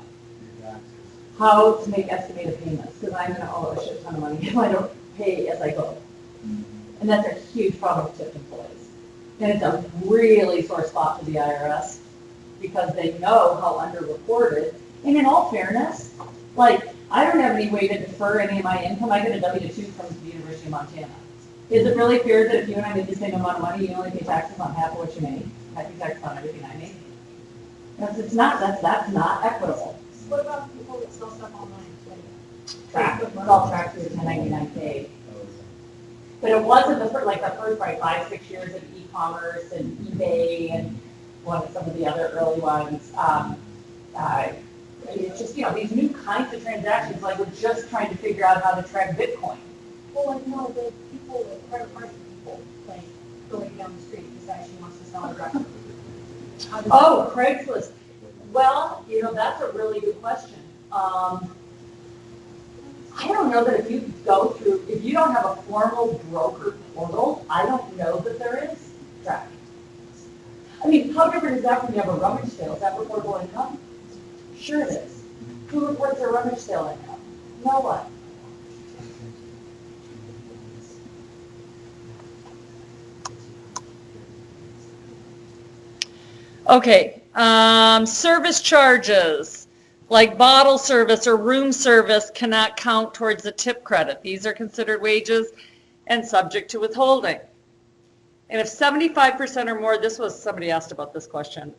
How to make estimated payments, because I'm gonna owe a shit ton of money if I don't pay as I go. And that's a huge problem with tipped employees. And it's a really sore spot for the IRS, because they know how underreported. And in all fairness, like, I don't have any way to defer any of my income. I get a W-2 from the University of Montana. Is it really fair that if you and I make the same amount of money, you only pay taxes on half of what you make? I pay taxes on everything I make. That's not equitable. What about people that sell stuff online? Track, it's all tracked through 1099K. But it wasn't the first, like the first, like 5-6 years of e-commerce and eBay and some of the other early ones. It's just, these new kinds of transactions, like we're just trying to figure out how to track Bitcoin. Well, like, no, the people, the credit card people, like, going down the street, decide she wants to sell a dress. Oh, Craigslist. Well, that's a really good question. I don't know that if you don't have a formal broker portal, I don't know that there is tracking. I mean, how different is that when you have a rummage sale? Is that reportable income? Sure it is. Who reports their rummage sale income? No one. Okay, service charges, like bottle service or room service, cannot count towards the tip credit. These are considered wages and subject to withholding. And if 75% or more, somebody asked about this question.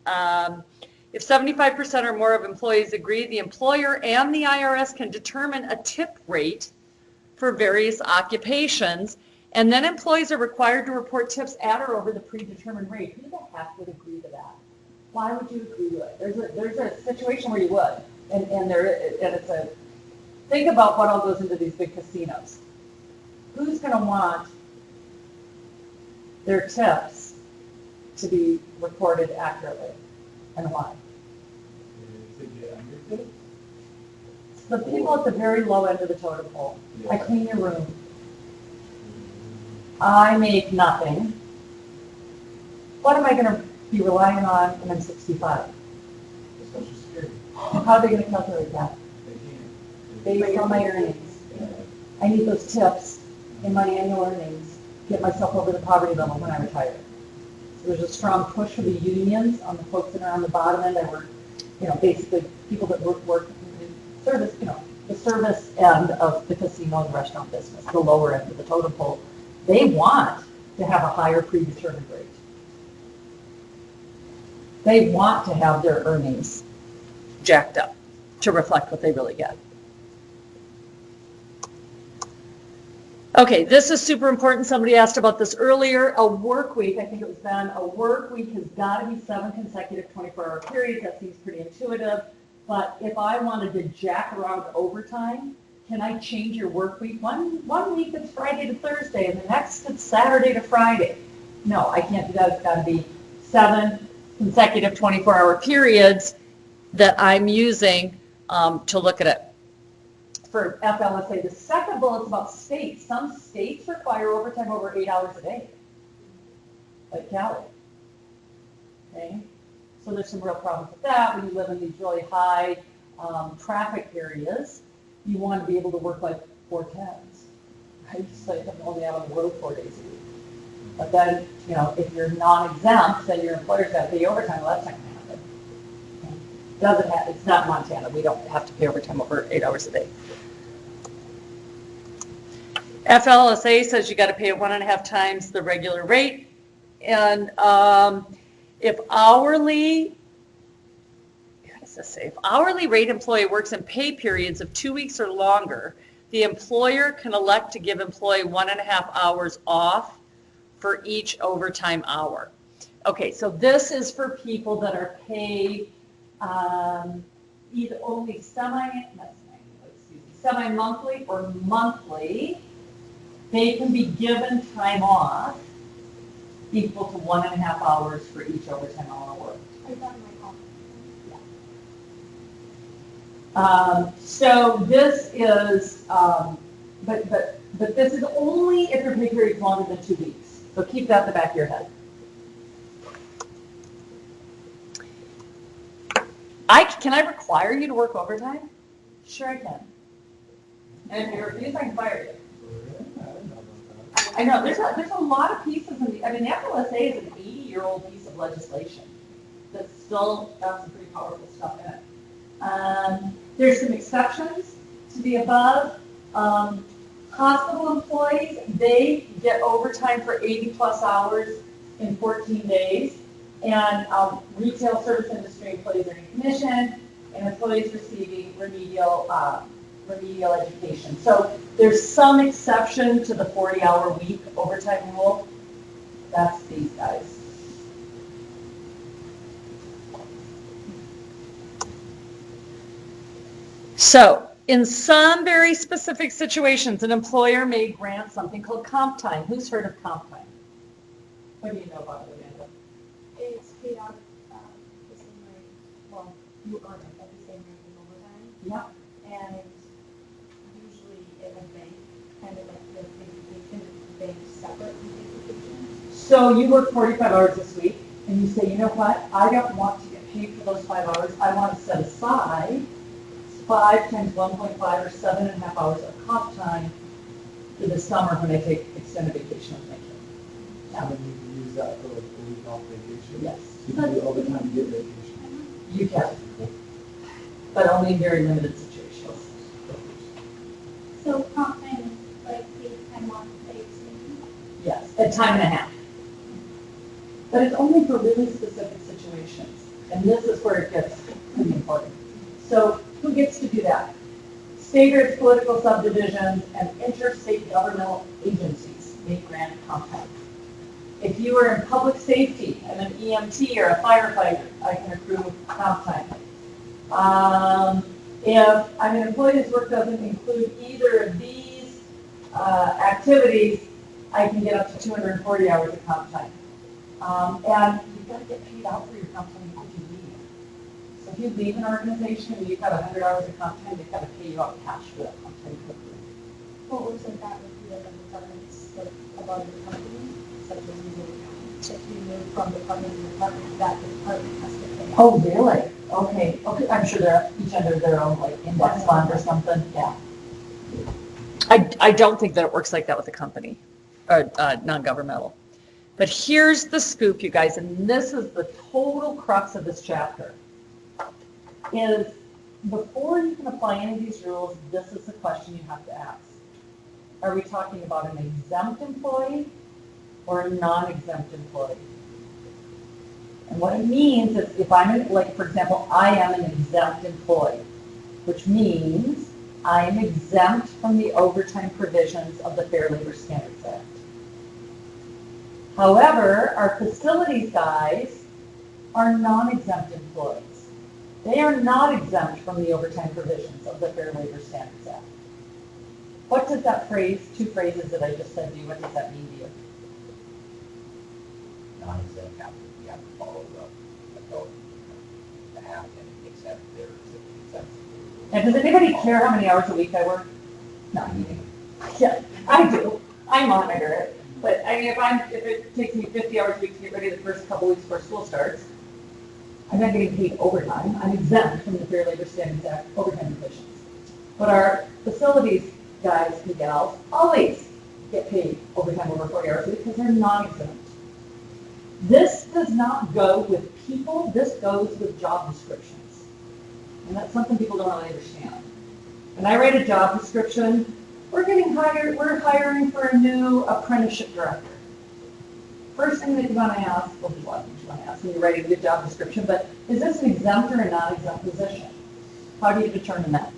If 75% or more of employees agree, the employer and the IRS can determine a tip rate for various occupations, and then employees are required to report tips at or over the predetermined rate. Who the heck would agree to that? Why would you agree to it? There's a situation where you would, and think about what all goes into these big casinos. Who's going to want their tips to be reported accurately, and why? The people at the very low end of the totem pole. I clean your room. I make nothing, what am I gonna be relying on when I'm 65? Social Security, How are they gonna calculate that? they can't. Based on my earnings. Yeah. I need those tips in my annual earnings, get myself over the poverty level when I retire. So there's a strong push for the unions on the folks that are on the bottom end. I work, basically people that work in service, the service end of the casino and restaurant business, the lower end of the totem pole. They want to have a higher predetermined rate. They want to have their earnings jacked up to reflect what they really get. Okay, this is super important. Somebody asked about this earlier. A work week, I think it was Ben, a work week has got to be 7 consecutive 24-hour periods. That seems pretty intuitive. But if I wanted to jack around overtime, can I change your work week? One week it's Friday to Thursday, and the next it's Saturday to Friday. No, I can't do that. It's got to be 7 consecutive 24-hour periods that I'm using to look at it. For FLSA, the second bullet's about states. Some states require overtime over 8 hours a day, like Cali. Okay, so there's some real problems with that. When you live in these really high traffic areas, you want to be able to work like 4 10s, right? So you can only out on the road 4 days a week. But then, if you're non-exempt, then your employer's got to pay overtime. Well, that's not going to happen. It's not Montana. We don't have to pay overtime over 8 hours a day. FLSA says you got to pay it 1.5 times the regular rate. And if hourly rate employee works in pay periods of 2 weeks or longer, the employer can elect to give employee 1.5 hours off for each overtime hour. Okay, so this is for people that are paid either only semi-monthly or monthly. They can be given time off equal to 1.5 hours for each overtime hour worked. I thought my call. So this is, but this is only if your pay period is longer than 2 weeks. So keep that in the back of your head. Can I require you to work overtime? Sure I can. And if you refuse, I can fire you. I know, there's a lot of pieces in the FLSA is an 80-year-old piece of legislation that still has some pretty powerful stuff in it. There's some exceptions to the above. Hospital employees, they get overtime for 80+ hours in 14 days. And retail service industry employees earning commission, and employees receiving remedial education. So there's some exception to the 40-hour week overtime rule. That's these guys. So in some very specific situations, an employer may grant something called comp time. Who's heard of comp time? What do you know about it, Amanda? It's paid out the same rate, well, you earn it at the same rate as overtime. Yeah. And usually in a bank, kind of like the vacation, the bank separate from vacation. So you work 45 hours this week, and you say, you know what, I don't want to get paid for those 5 hours. I want to set aside 5 times 1.5 or 7.5 hours of comp time for the summer when I take extended vacation with my kids. And then you can use that for like a week off vacation. Yes. You can do overtime to get vacation. You can, but only in very limited situations. So comp time is like paid time off, paid extension? Yes, at time and a half. But it's only for really specific situations, and this is where it gets pretty important. So who gets to do that? State or its political subdivisions and interstate governmental agencies may grant comp time. If you are in public safety, I'm an EMT or a firefighter, I can accrue comp time. If I'm an employee whose work doesn't include either of these activities, I can get up to 240 hours of comp time. And you've got to get paid out for your comp time if you leave. So if you leave an organization and you've got 100 hours of comp time, they've got to pay you out cash for that comp time. What was it that would be like the government's like larger companies, such as legal accounting. If you move from department to department, that department has to pay. Oh, really? Okay, okay, I'm sure they're each under their own like index fund or something, yeah. I don't think that it works like that with a company, or non-governmental. But here's the scoop, you guys, and this is the total crux of this chapter, is before you can apply any of these rules, this is the question you have to ask. Are we talking about an exempt employee or a non-exempt employee? And what it means is if I'm, like, for example, I am an exempt employee, which means I am exempt from the overtime provisions of the Fair Labor Standards Act. However, our facilities guys are non-exempt employees. They are not exempt from the overtime provisions of the Fair Labor Standards Act. What does that phrase, two phrases that I just said to you, what does that mean to you? Non-exempt you have to follow the code. To have and accept their exempt. And does anybody care how many hours a week I work? No. Yeah, I do. I monitor it. But I mean, if it takes me 50 hours a week to get ready the first couple weeks before school starts, I'm not getting paid overtime. I'm exempt from the Fair Labor Standards Act overtime provisions. But our facilities guys and gals always get paid overtime over 40 hours a week because they're non-exempt. This does not go with people, this goes with job descriptions. And that's something people don't really understand. When I write a job description, we're hiring for a new apprenticeship director. First thing that you want to ask, well, there's a lot of things you want to ask when you're writing a good job description, but is this an exempt or a non-exempt position? How do you determine that?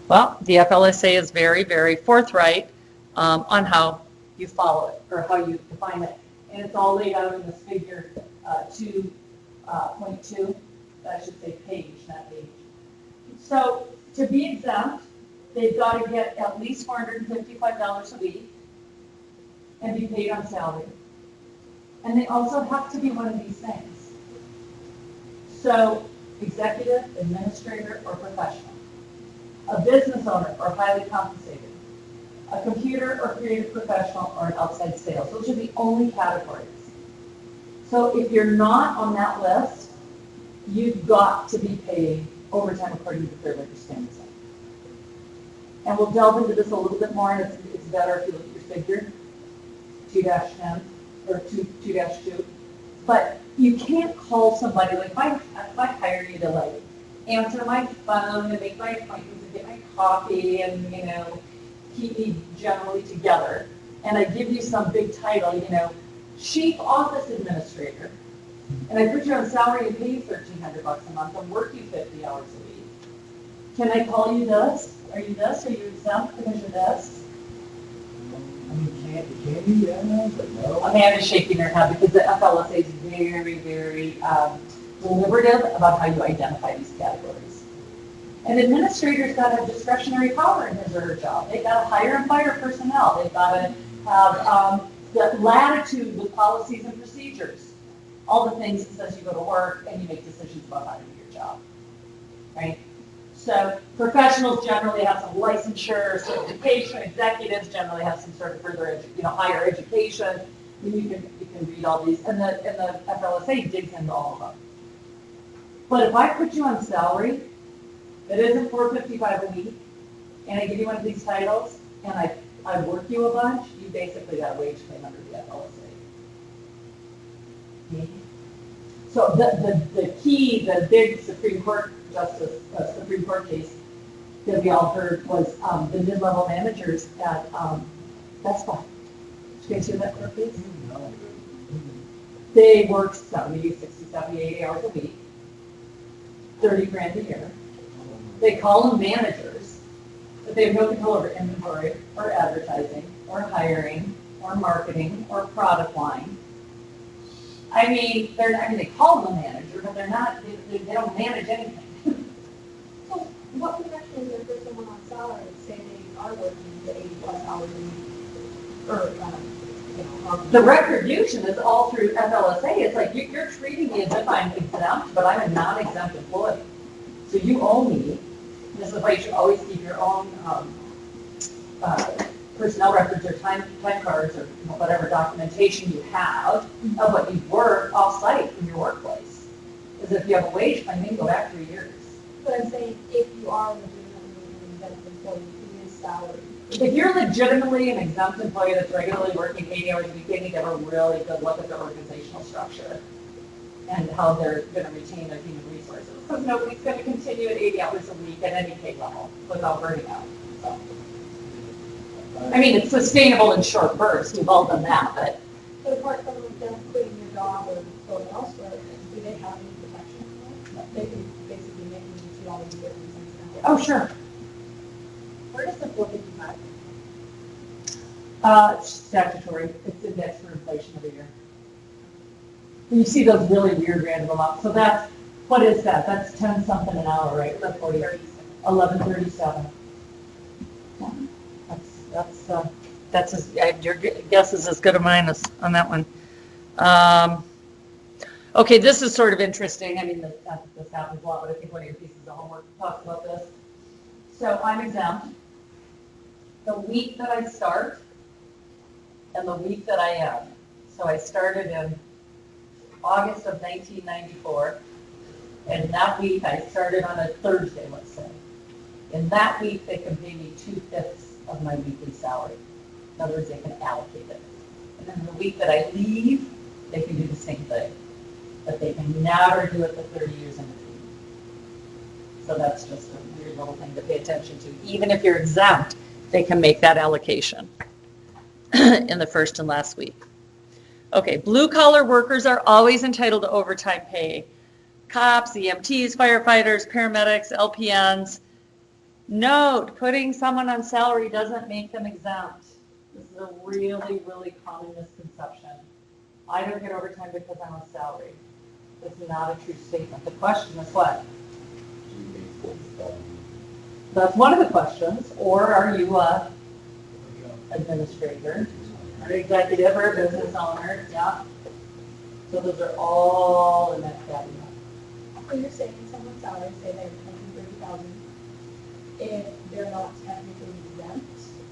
Well, the FLSA is very, very forthright on how you follow it or how you define it. And it's all laid out in this figure 2.2, I should say page, not age. So to be exempt, they've got to get at least $455 a week and be paid on salary. And they also have to be one of these things. So executive, administrator, or professional. A business owner or highly compensated. A computer or creative professional or an outside sales. Those are the only categories. So if you're not on that list, you've got to be paid overtime according to the Fair Labor Standards Act. And we'll delve into this a little bit more, and it's better if you look at your figure, 2-10 or 2-2. But you can't call somebody, like if I hire you to like answer my phone and make my appointments and get my coffee and, you know, keep me generally together, and I give you some big title, you know, chief office administrator, and I put you on salary and pay you $1,300 a month and work you 50 hours a week. Can I call you this? Are you this? Are you exempt because you're this? I mean, can you, yeah, but no. Amanda's shaking her head because the FLSA is very, very deliberative about how you identify these categories. An administrator's got to have discretionary power in his or her job. They've got to hire and fire personnel. They've got to have the latitude with policies and procedures. All the things that says you go to work and you make decisions about how to do your job, right? So professionals generally have some licensure, certification. Executives generally have some sort of further, higher education. You can read all these, and the FLSA digs into all of them. But if I put you on salary that isn't $455 a week, and I give you one of these titles, and I work you a bunch, you basically got a wage claim under the FLSA. So the key, the big Supreme Court Supreme Court case that we all heard was the mid-level managers at Best Buy. Did you guys hear that court case? No. They work 70, 60, 70, 80 hours a week, 30 grand a year. They call them managers, but they have no control over inventory or advertising or hiring or marketing or product line. I mean, they call them a manager, but they're not, they don't manage anything. So what protection is there for someone on salary, say they are working the 80+ hours a week? Or, The retribution is all through FLSA. It's like you're treating me as if I'm exempt, but I'm a non-exempt employee. So you owe me. This is why you should always keep your own personnel records or time cards or whatever documentation you have of what you've worked off-site in your workplace. Because if you have a wage claim, you can go back 3 years. But I'm saying, if you are legitimately an exempt employee, it is salary. If you're legitimately an exempt employee that's regularly working 80 hours a week, they need to have a really good look at their organizational structure and how they're going to retain their human resources. Because nobody's going to continue at 80 hours a week at any pay level without burning out. So, I mean, it's sustainable in short bursts. We've all done that, but So apart from them quitting your job or going elsewhere, do they have any protection? They can basically make you $2 a year. oh, sure. Where does the 455? Statutory. It's indexed for inflation every year. You see those really weird random amounts. So that's, what is that? That's 10 something an hour, right? 1137. Your guess is as good as mine is on that one. Okay, this is sort of interesting. I mean, this happens a lot, but I think one of your pieces of homework talks about this. So I'm exempt. The week that I start and the week that I end. So I started in August of 1994, and that week I started on a Thursday, let's say. In that week, they can pay me 2/5 of my weekly salary. In other words, they can allocate it. And then the week that I leave, they can do the same thing. But they can never do it the 30 years in between. So that's just a weird little thing to pay attention to. Even if you're exempt, they can make that allocation in the first and last week. Okay, blue collar workers are always entitled to overtime pay. Cops, EMTs, firefighters, paramedics, LPNs. Note, putting someone on salary doesn't make them exempt. This is a really, really common misconception. I don't get overtime because I'm on salary. This is not a true statement. The question is what? That's one of the questions. Or are you a administrator, or executive, or a business owner? Yeah. So those are all in that category. So you're saying someone's salary, say they're making $30,000, if they're not technically exempt,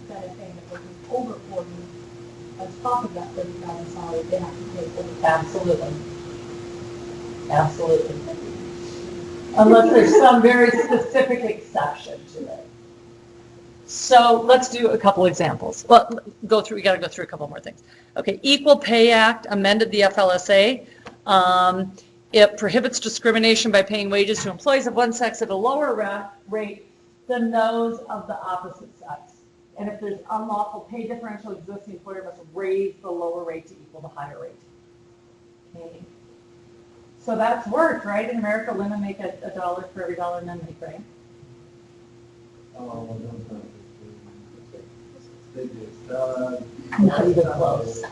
then it's saying that they're over 40, on top of that 30,000 salary, they have to pay 40,000. Absolutely. Absolutely. Unless there's some very specific exception to it. So let's do a couple examples. Well, we got to go through a couple more things. Okay, Equal Pay Act amended the FLSA. It prohibits discrimination by paying wages to employees of one sex at a lower rate than those of the opposite sex. And if there's unlawful pay differential exists, the employer must raise the lower rate to equal the higher rate. Okay. So that's worked, right? In America, women make a dollar for every dollar men make, right? Not even close.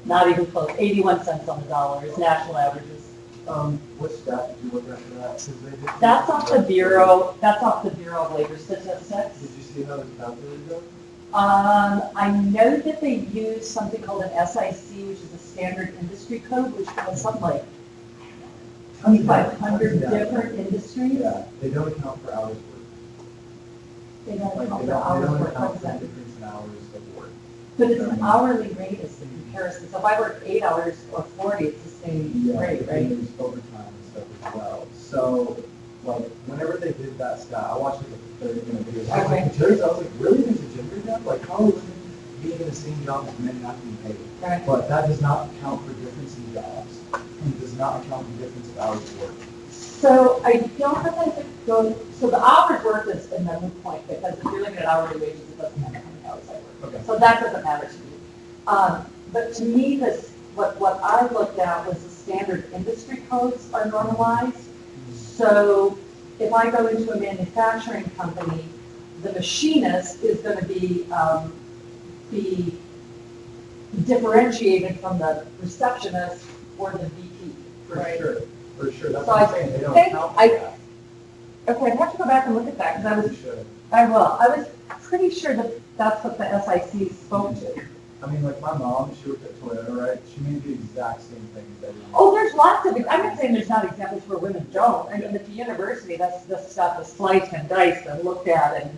Not even close. 81 cents on the dollar is national averages. What stat did you look at for that? 'Cause they did- That's off the Bureau of Labor Statistics. Did you see how it's calculated though? I know that they use something called an SIC, which is a standard industry code, which has something like 2,500 different industries. Yeah, they don't account for hours worked. They don't Like, account they for don't hours worked. account for the But difference in hours of work. it's an hourly rate is the comparison. So if I work 8 hours or 40, it's the same Yeah, rate, but right? then there's overtime and stuff as well. So, like, whenever they did that stat, I watched like a 30-minute video. I was Okay. like, I was like, really? There's a gender gap? Like, how are women being in the same job as men not being paid? Right. But that does not account for difference in jobs. And does not account for difference of hours of work. So I don't have to go, so the hours work is a moot point, because if you're looking at hourly wages, it doesn't matter how many hours I work. Okay. So that doesn't matter to me. But to me, what I looked at was the standard industry codes are normalized. So if I go into a manufacturing company, the machinist is going to be differentiated from the receptionist or the VP. For right? sure, for sure. That's So what I I'm saying. They don't think account for I- that. Okay, I'd have to go back and look at that, because You should. I was pretty sure that that's what the SIC spoke to. I mean, like my mom, she worked at Toyota, right? She made the exact same thing as everyone. Oh, there's lots of, I'm not saying there's not examples where women don't. I mean, at the university, that's the stuff is sliced and diced and looked at and,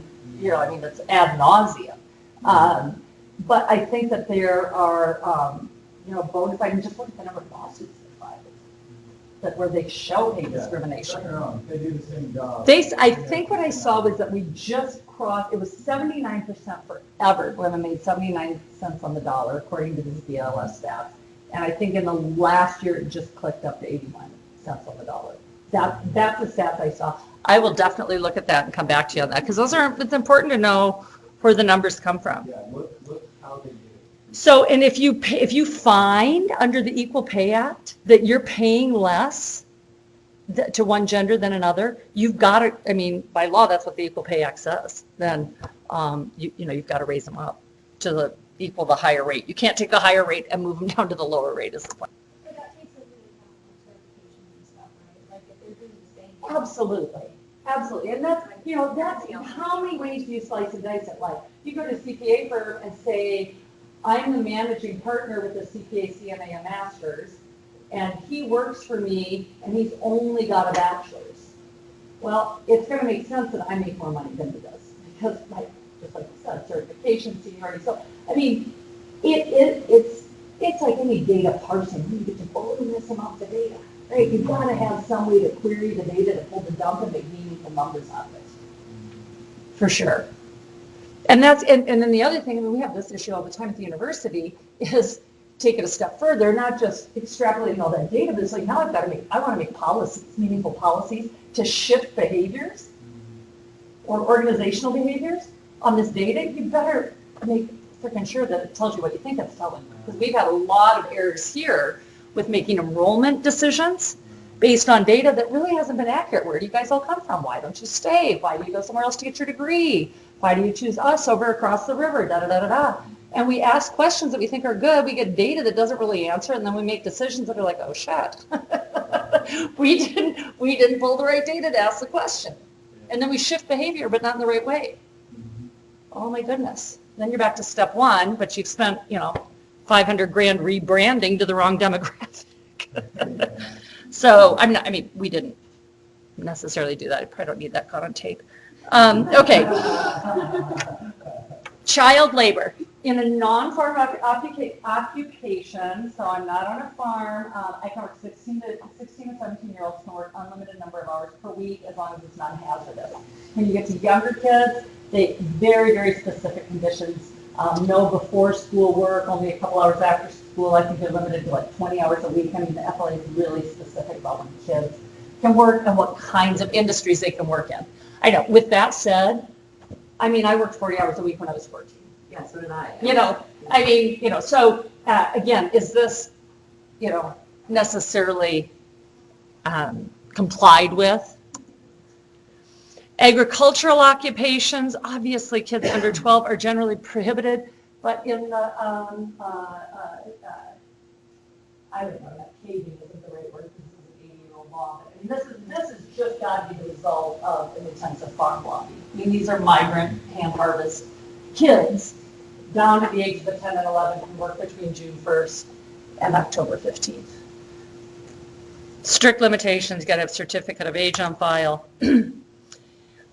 I mean, that's ad nauseum. But I think that there are, bonus, I can just look at the number of lawsuits they filed, that where they show pay discrimination. They do the same job. I think what I saw was that we just crossed, it was 79% forever, women made 79 cents on the dollar, according to this BLS stats. And I think in the last year, it just clicked up to 81 cents on the dollar. That's the stats I saw. I will definitely look at that and come back to you on that, because it's important to know where the numbers come from. Yeah, look how they do it. So, and if you find under the Equal Pay Act that you're paying less to one gender than another, you've got to, I mean, by law, that's what the Equal Pay Act says, then, you've got to raise them up to equal the higher rate. You can't take the higher rate and move them down to the lower rate is the point. But that takes into account certifications and stuff, right? Like if they're doing the same thing. Absolutely. And that's how many ways do you slice and dice it? Like, you go to a CPA firm and say, I'm the managing partner with the CPA CMA and Masters, and he works for me, and he's only got a bachelor's. Well, it's going to make sense that I make more money than he does, because, just like you said, certification, seniority. So, I mean, it's like any data parsing. You get to voluminous amounts of data, right? You've got to have some way to query the data, to pull the dump and make meaningful numbers out of it. For sure. And then the other thing, I mean, we have this issue all the time at the university, is take it a step further, not just extrapolating all that data, but it's like, now I want to make policies, meaningful policies to shift behaviors or organizational behaviors on this data. You better make freaking sure that it tells you what you think it's telling you. Because we've had a lot of errors here with making enrollment decisions based on data that really hasn't been accurate. Where do you guys all come from? Why don't you stay? Why do you go somewhere else to get your degree? Why do you choose us over across the river? Da da da da da. And we ask questions that we think are good. We get data that doesn't really answer, and then we make decisions that are like, oh shit, we didn't pull the right data to ask the question, and then we shift behavior, but not in the right way. Oh my goodness! Then you're back to step one, but you've spent $500,000 rebranding to the wrong demographic. So we didn't necessarily do that. I probably don't need that caught on tape. Okay. Child labor in a non-farm occupation, so I'm not on a farm. I can work 16 to 17-year-olds can work unlimited number of hours per week as long as it's not hazardous. When you get to younger kids, they very, very specific conditions. No before school work, only a couple hours after school. I think they're limited to like 20 hours a week. I mean, the FLA is really specific about when kids can work and what kinds of industries they can work in. I know. With that said, I worked 40 hours a week when I was 14. Yeah, so did I. So again, is this, necessarily complied with? Agricultural occupations, obviously kids under 12 are generally prohibited, but in the, I don't know, that caving isn't the right word, because this is an 80-year-old law. This is just got to be the result of an intensive farm lobby. These are migrant hand harvest kids down to the age of 10 and 11 can work between June 1st and October 15th. Strict limitations, you got to have certificate of age on file.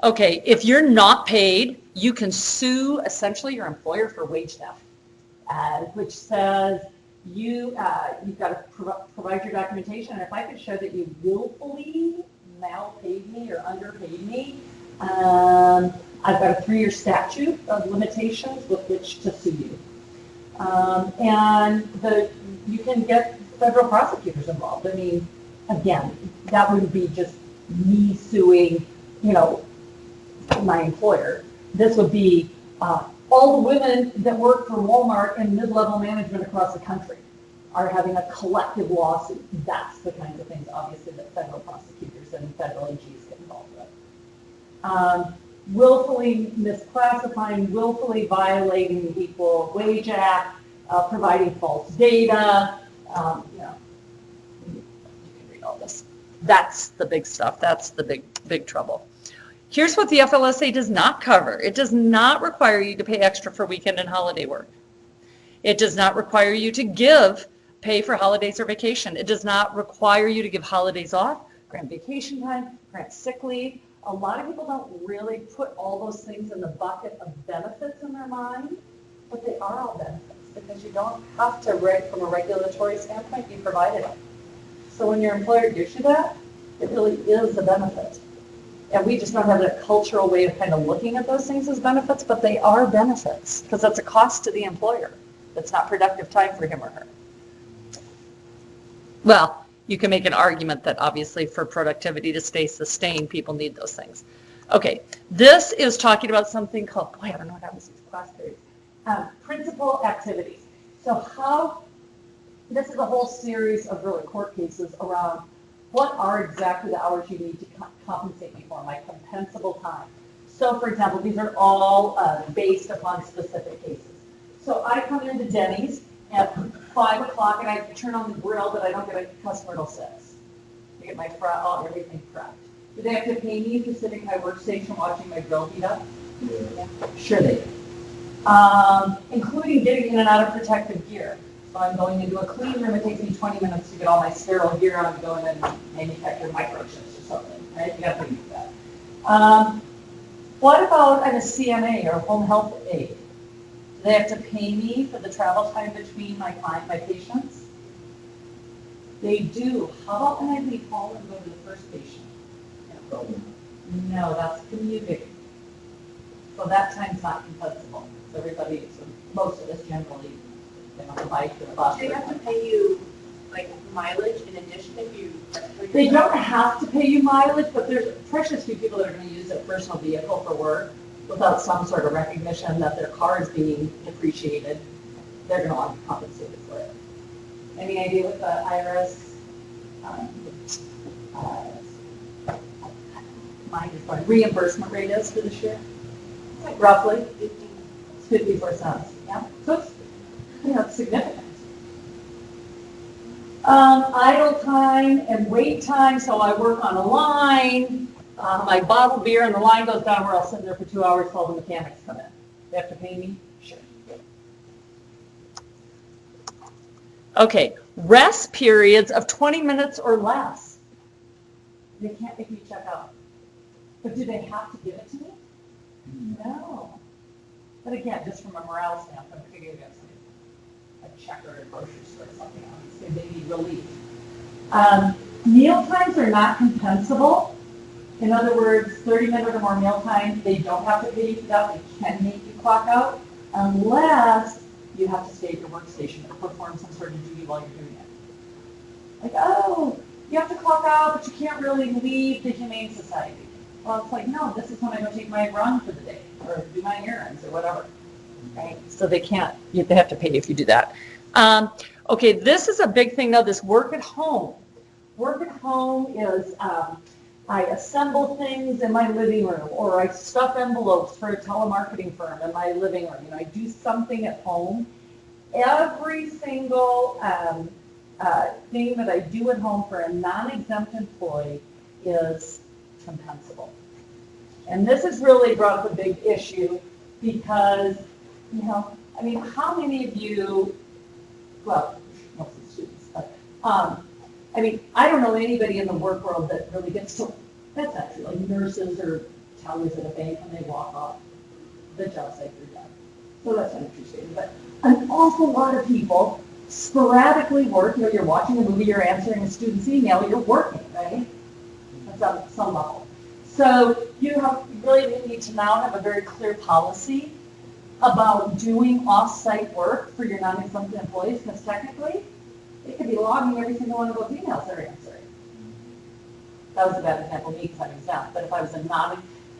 Okay, if you're not paid, you can sue essentially your employer for wage theft, which says you've got to provide your documentation. And if I could show that you willfully malpaid me or underpaid me, I've got a 3-year statute of limitations with which to sue you. And you can get federal prosecutors involved. Again, that wouldn't be just me suing, my employer. This would be all the women that work for Walmart and mid-level management across the country are having a collective lawsuit. That's the kinds of things, obviously, that federal prosecutors and federal AGs get involved with. Willfully misclassifying, willfully violating the Equal Wage Act, providing false data. You can read all this. That's the big stuff. That's the big trouble. Here's what the FLSA does not cover. It does not require you to pay extra for weekend and holiday work. It does not require you to give pay for holidays or vacation. It does not require you to give holidays off, grant vacation time, grant sick leave. A lot of people don't really put all those things in the bucket of benefits in their mind. But they are all benefits because you don't have to, from a regulatory standpoint, be provided it. So when your employer gives you that, it really is a benefit. And we just don't have that cultural way of kind of looking at those things as benefits, but they are benefits because that's a cost to the employer. That's not productive time for him or her. Well, you can make an argument that obviously for productivity to stay sustained, people need those things. Okay, this is talking about something called, boy, I don't know what happens to these class periods, principal activities. So this is a whole series of really court cases around what are exactly the hours you need to compensate me for, my compensable time. So for example, these are all based upon specific cases. So I come into Denny's at 5 o'clock and I turn on the grill, but I don't get a customer till 6. I get my everything prepped. Do they have to pay me for sitting at my workstation watching my grill heat up? Yeah. Sure they do. Including getting in and out of protective gear. So I'm going into a clean room, it takes me 20 minutes to get all my sterile gear on, going and manufacture microchips or something, right? You gotta do that. What about I'm a CMA or home health aide? Do they have to pay me for the travel time between my patients? They do. How about when I leave home and go to the first patient? No, that's commuting. So that time's not compensable. So most of us generally, on the bike or the bus. Do they have to pay you like mileage in addition if you? They don't have to pay you mileage, but there's precious few people that are going to use their personal vehicle for work without some sort of recognition that their car is being depreciated. They're going to want to be compensated for it. Any idea what the IRS reimbursement rate is for this year? Like roughly 54 cents. Yeah, so it's significant. Idle time and wait time. So I work on a line. I bottle beer and the line goes down where I'll sit there for 2 hours while the mechanics come in. They have to pay me? Sure. Okay, rest periods of 20 minutes or less. They can't make me check out. But do they have to give it to me? No. But again, just from a morale standpoint, I figure that's a checker at a grocery store or something else. They need relief. Meal times are not compensable. In other words, 30-minute or more meal time, they don't have to pay you for that. They can make you clock out unless you have to stay at your workstation or perform some sort of duty while you're doing it. Like, oh, you have to clock out, but you can't really leave the Humane Society. Well, it's like, no, this is when I go take my run for the day or do my errands or whatever. Right? So they can't, they have to pay you if you do that. Okay, this is a big thing though, this work at home. Work at home is I assemble things in my living room or I stuff envelopes for a telemarketing firm in my living room. I do something at home. Every single thing that I do at home for a non-exempt employee is compensable. And this has really brought up a big issue because, how many of you, well, most of the students, but, I don't know anybody in the work world that really gets to, that's not true, like nurses or tellers at a bank when they walk off the job site, they're done. So that's not a true statement, but an awful lot of people sporadically work, you're watching a movie, you're answering a student's email, you're working, right? That's on some level. So you really need to now have a very clear policy about doing off-site work for your non-exempt employees, because technically, it could be logging every single one of those emails they're answering. That was a bad example of me because I'm exempt, but if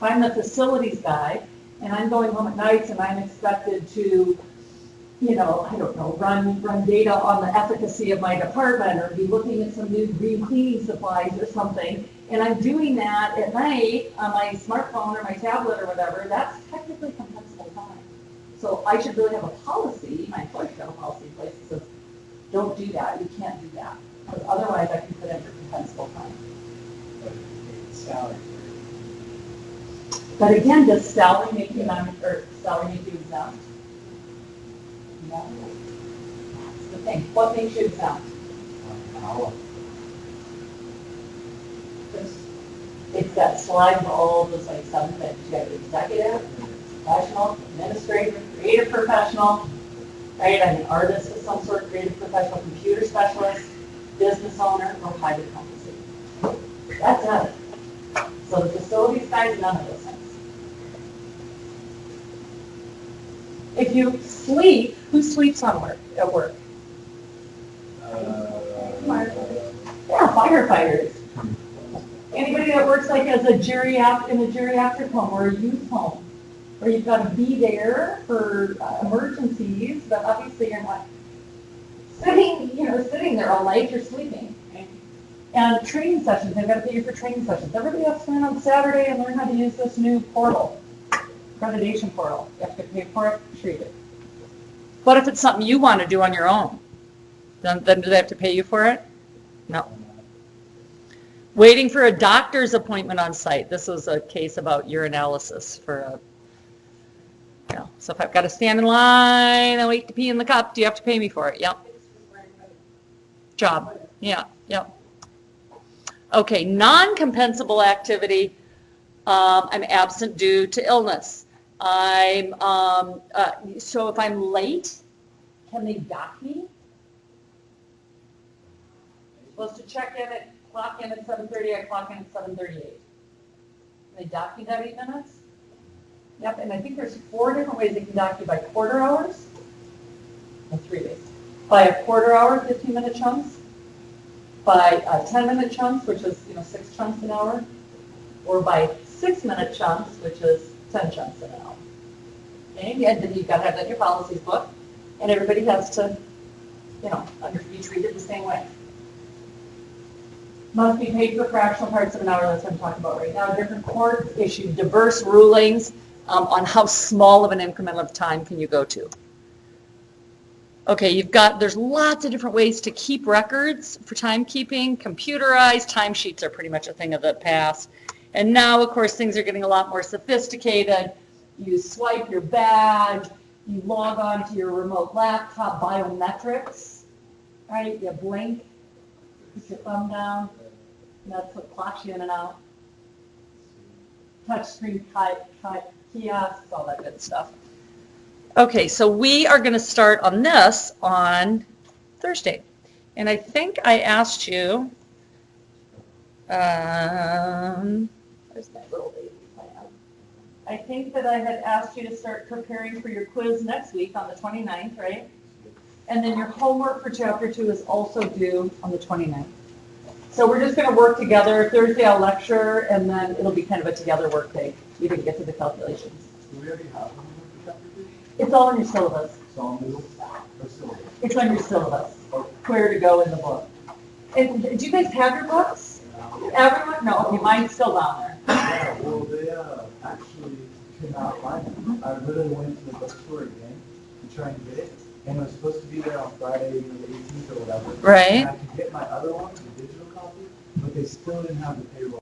I'm the facilities guy, and I'm going home at nights and I'm expected to, run data on the efficacy of my department or be looking at some new green cleaning supplies or something, and I'm doing that at night on my smartphone or my tablet or whatever, that's technically compensable time. So I should really have a policy, my employer should have a policy in place that says, don't do that, you can't do that, because otherwise I can put in for compensable time. But it's salary. But again, does salary make you exempt? No. That's the thing. What makes you exempt? It's that slide with all those like 7 things. You have executive, professional, administrative, creative professional, right? I'm an artist of some sort, creative professional, computer specialist, business owner, or highly compensated. That's it. So the facilities guys, none of those things. If you sleep, who sleeps on work, at work? Yeah, firefighters. Anybody that works like as a in a geriatric home or a youth home, where you've got to be there for emergencies, but obviously you're not sitting there all night, you're sleeping. And training sessions, they've got to pay you for training sessions. Everybody has to learn on Saturday and learn how to use this new portal, accreditation portal. You have to pay for it, treat it. What if it's something you want to do on your own? Then do they have to pay you for it? No. Waiting for a doctor's appointment on site. This was a case about urinalysis for so if I've got to stand in line and wait to pee in the cup, do you have to pay me for it? Yep. Job. Yeah, yep. Okay, non-compensable activity. I'm absent due to illness. So if I'm late, can they dock me? Supposed to clock in at 7:30, I clock in at 7:38. Can they dock me that 8 minutes? Yep, and I think there's 4 different ways they can dock you: by quarter hours, and 3 days. By a quarter hour, 15-minute chunks, by 10-minute chunks, which is 6 chunks an hour, or by 6-minute chunks, which is 10 chunks an hour. Okay, and then you've got to have that in your policies book, and everybody has to, be treated the same way. Must be paid for fractional parts of an hour. That's what I'm talking about right now. Different courts issue diverse rulings on how small of an increment of time can you go to. Okay, there's lots of different ways to keep records for timekeeping. Computerized timesheets are pretty much a thing of the past. And now, of course, things are getting a lot more sophisticated. You swipe your badge, you log on to your remote laptop, biometrics, right? You blink, put your thumb down, and that's what clocks you in and out. Touchscreen kiosks, all that good stuff. Okay, so we are going to start on this on Thursday. And I think I asked you, where's my little baby plan? I think that I had asked you to start preparing for your quiz next week on the 29th, right? And then your homework for chapter 2 is also due on the 29th. So we're just going to work together. Thursday I'll lecture, and then it'll be kind of a together work day. You can get to the calculations. Do we already have one for chapter 2? It's all in your syllabus. It's on the syllabus. It's on your syllabus. Where to go in the book. And do you guys have your books? Everyone? No, okay, mine's still down there. Yeah, well, they actually could not find it. I literally went to the bookstore again to try and get it, and it was supposed to be there on Friday, the 18th or whatever. Right. And I could get my other one, the digital copy, but they still didn't have the payroll.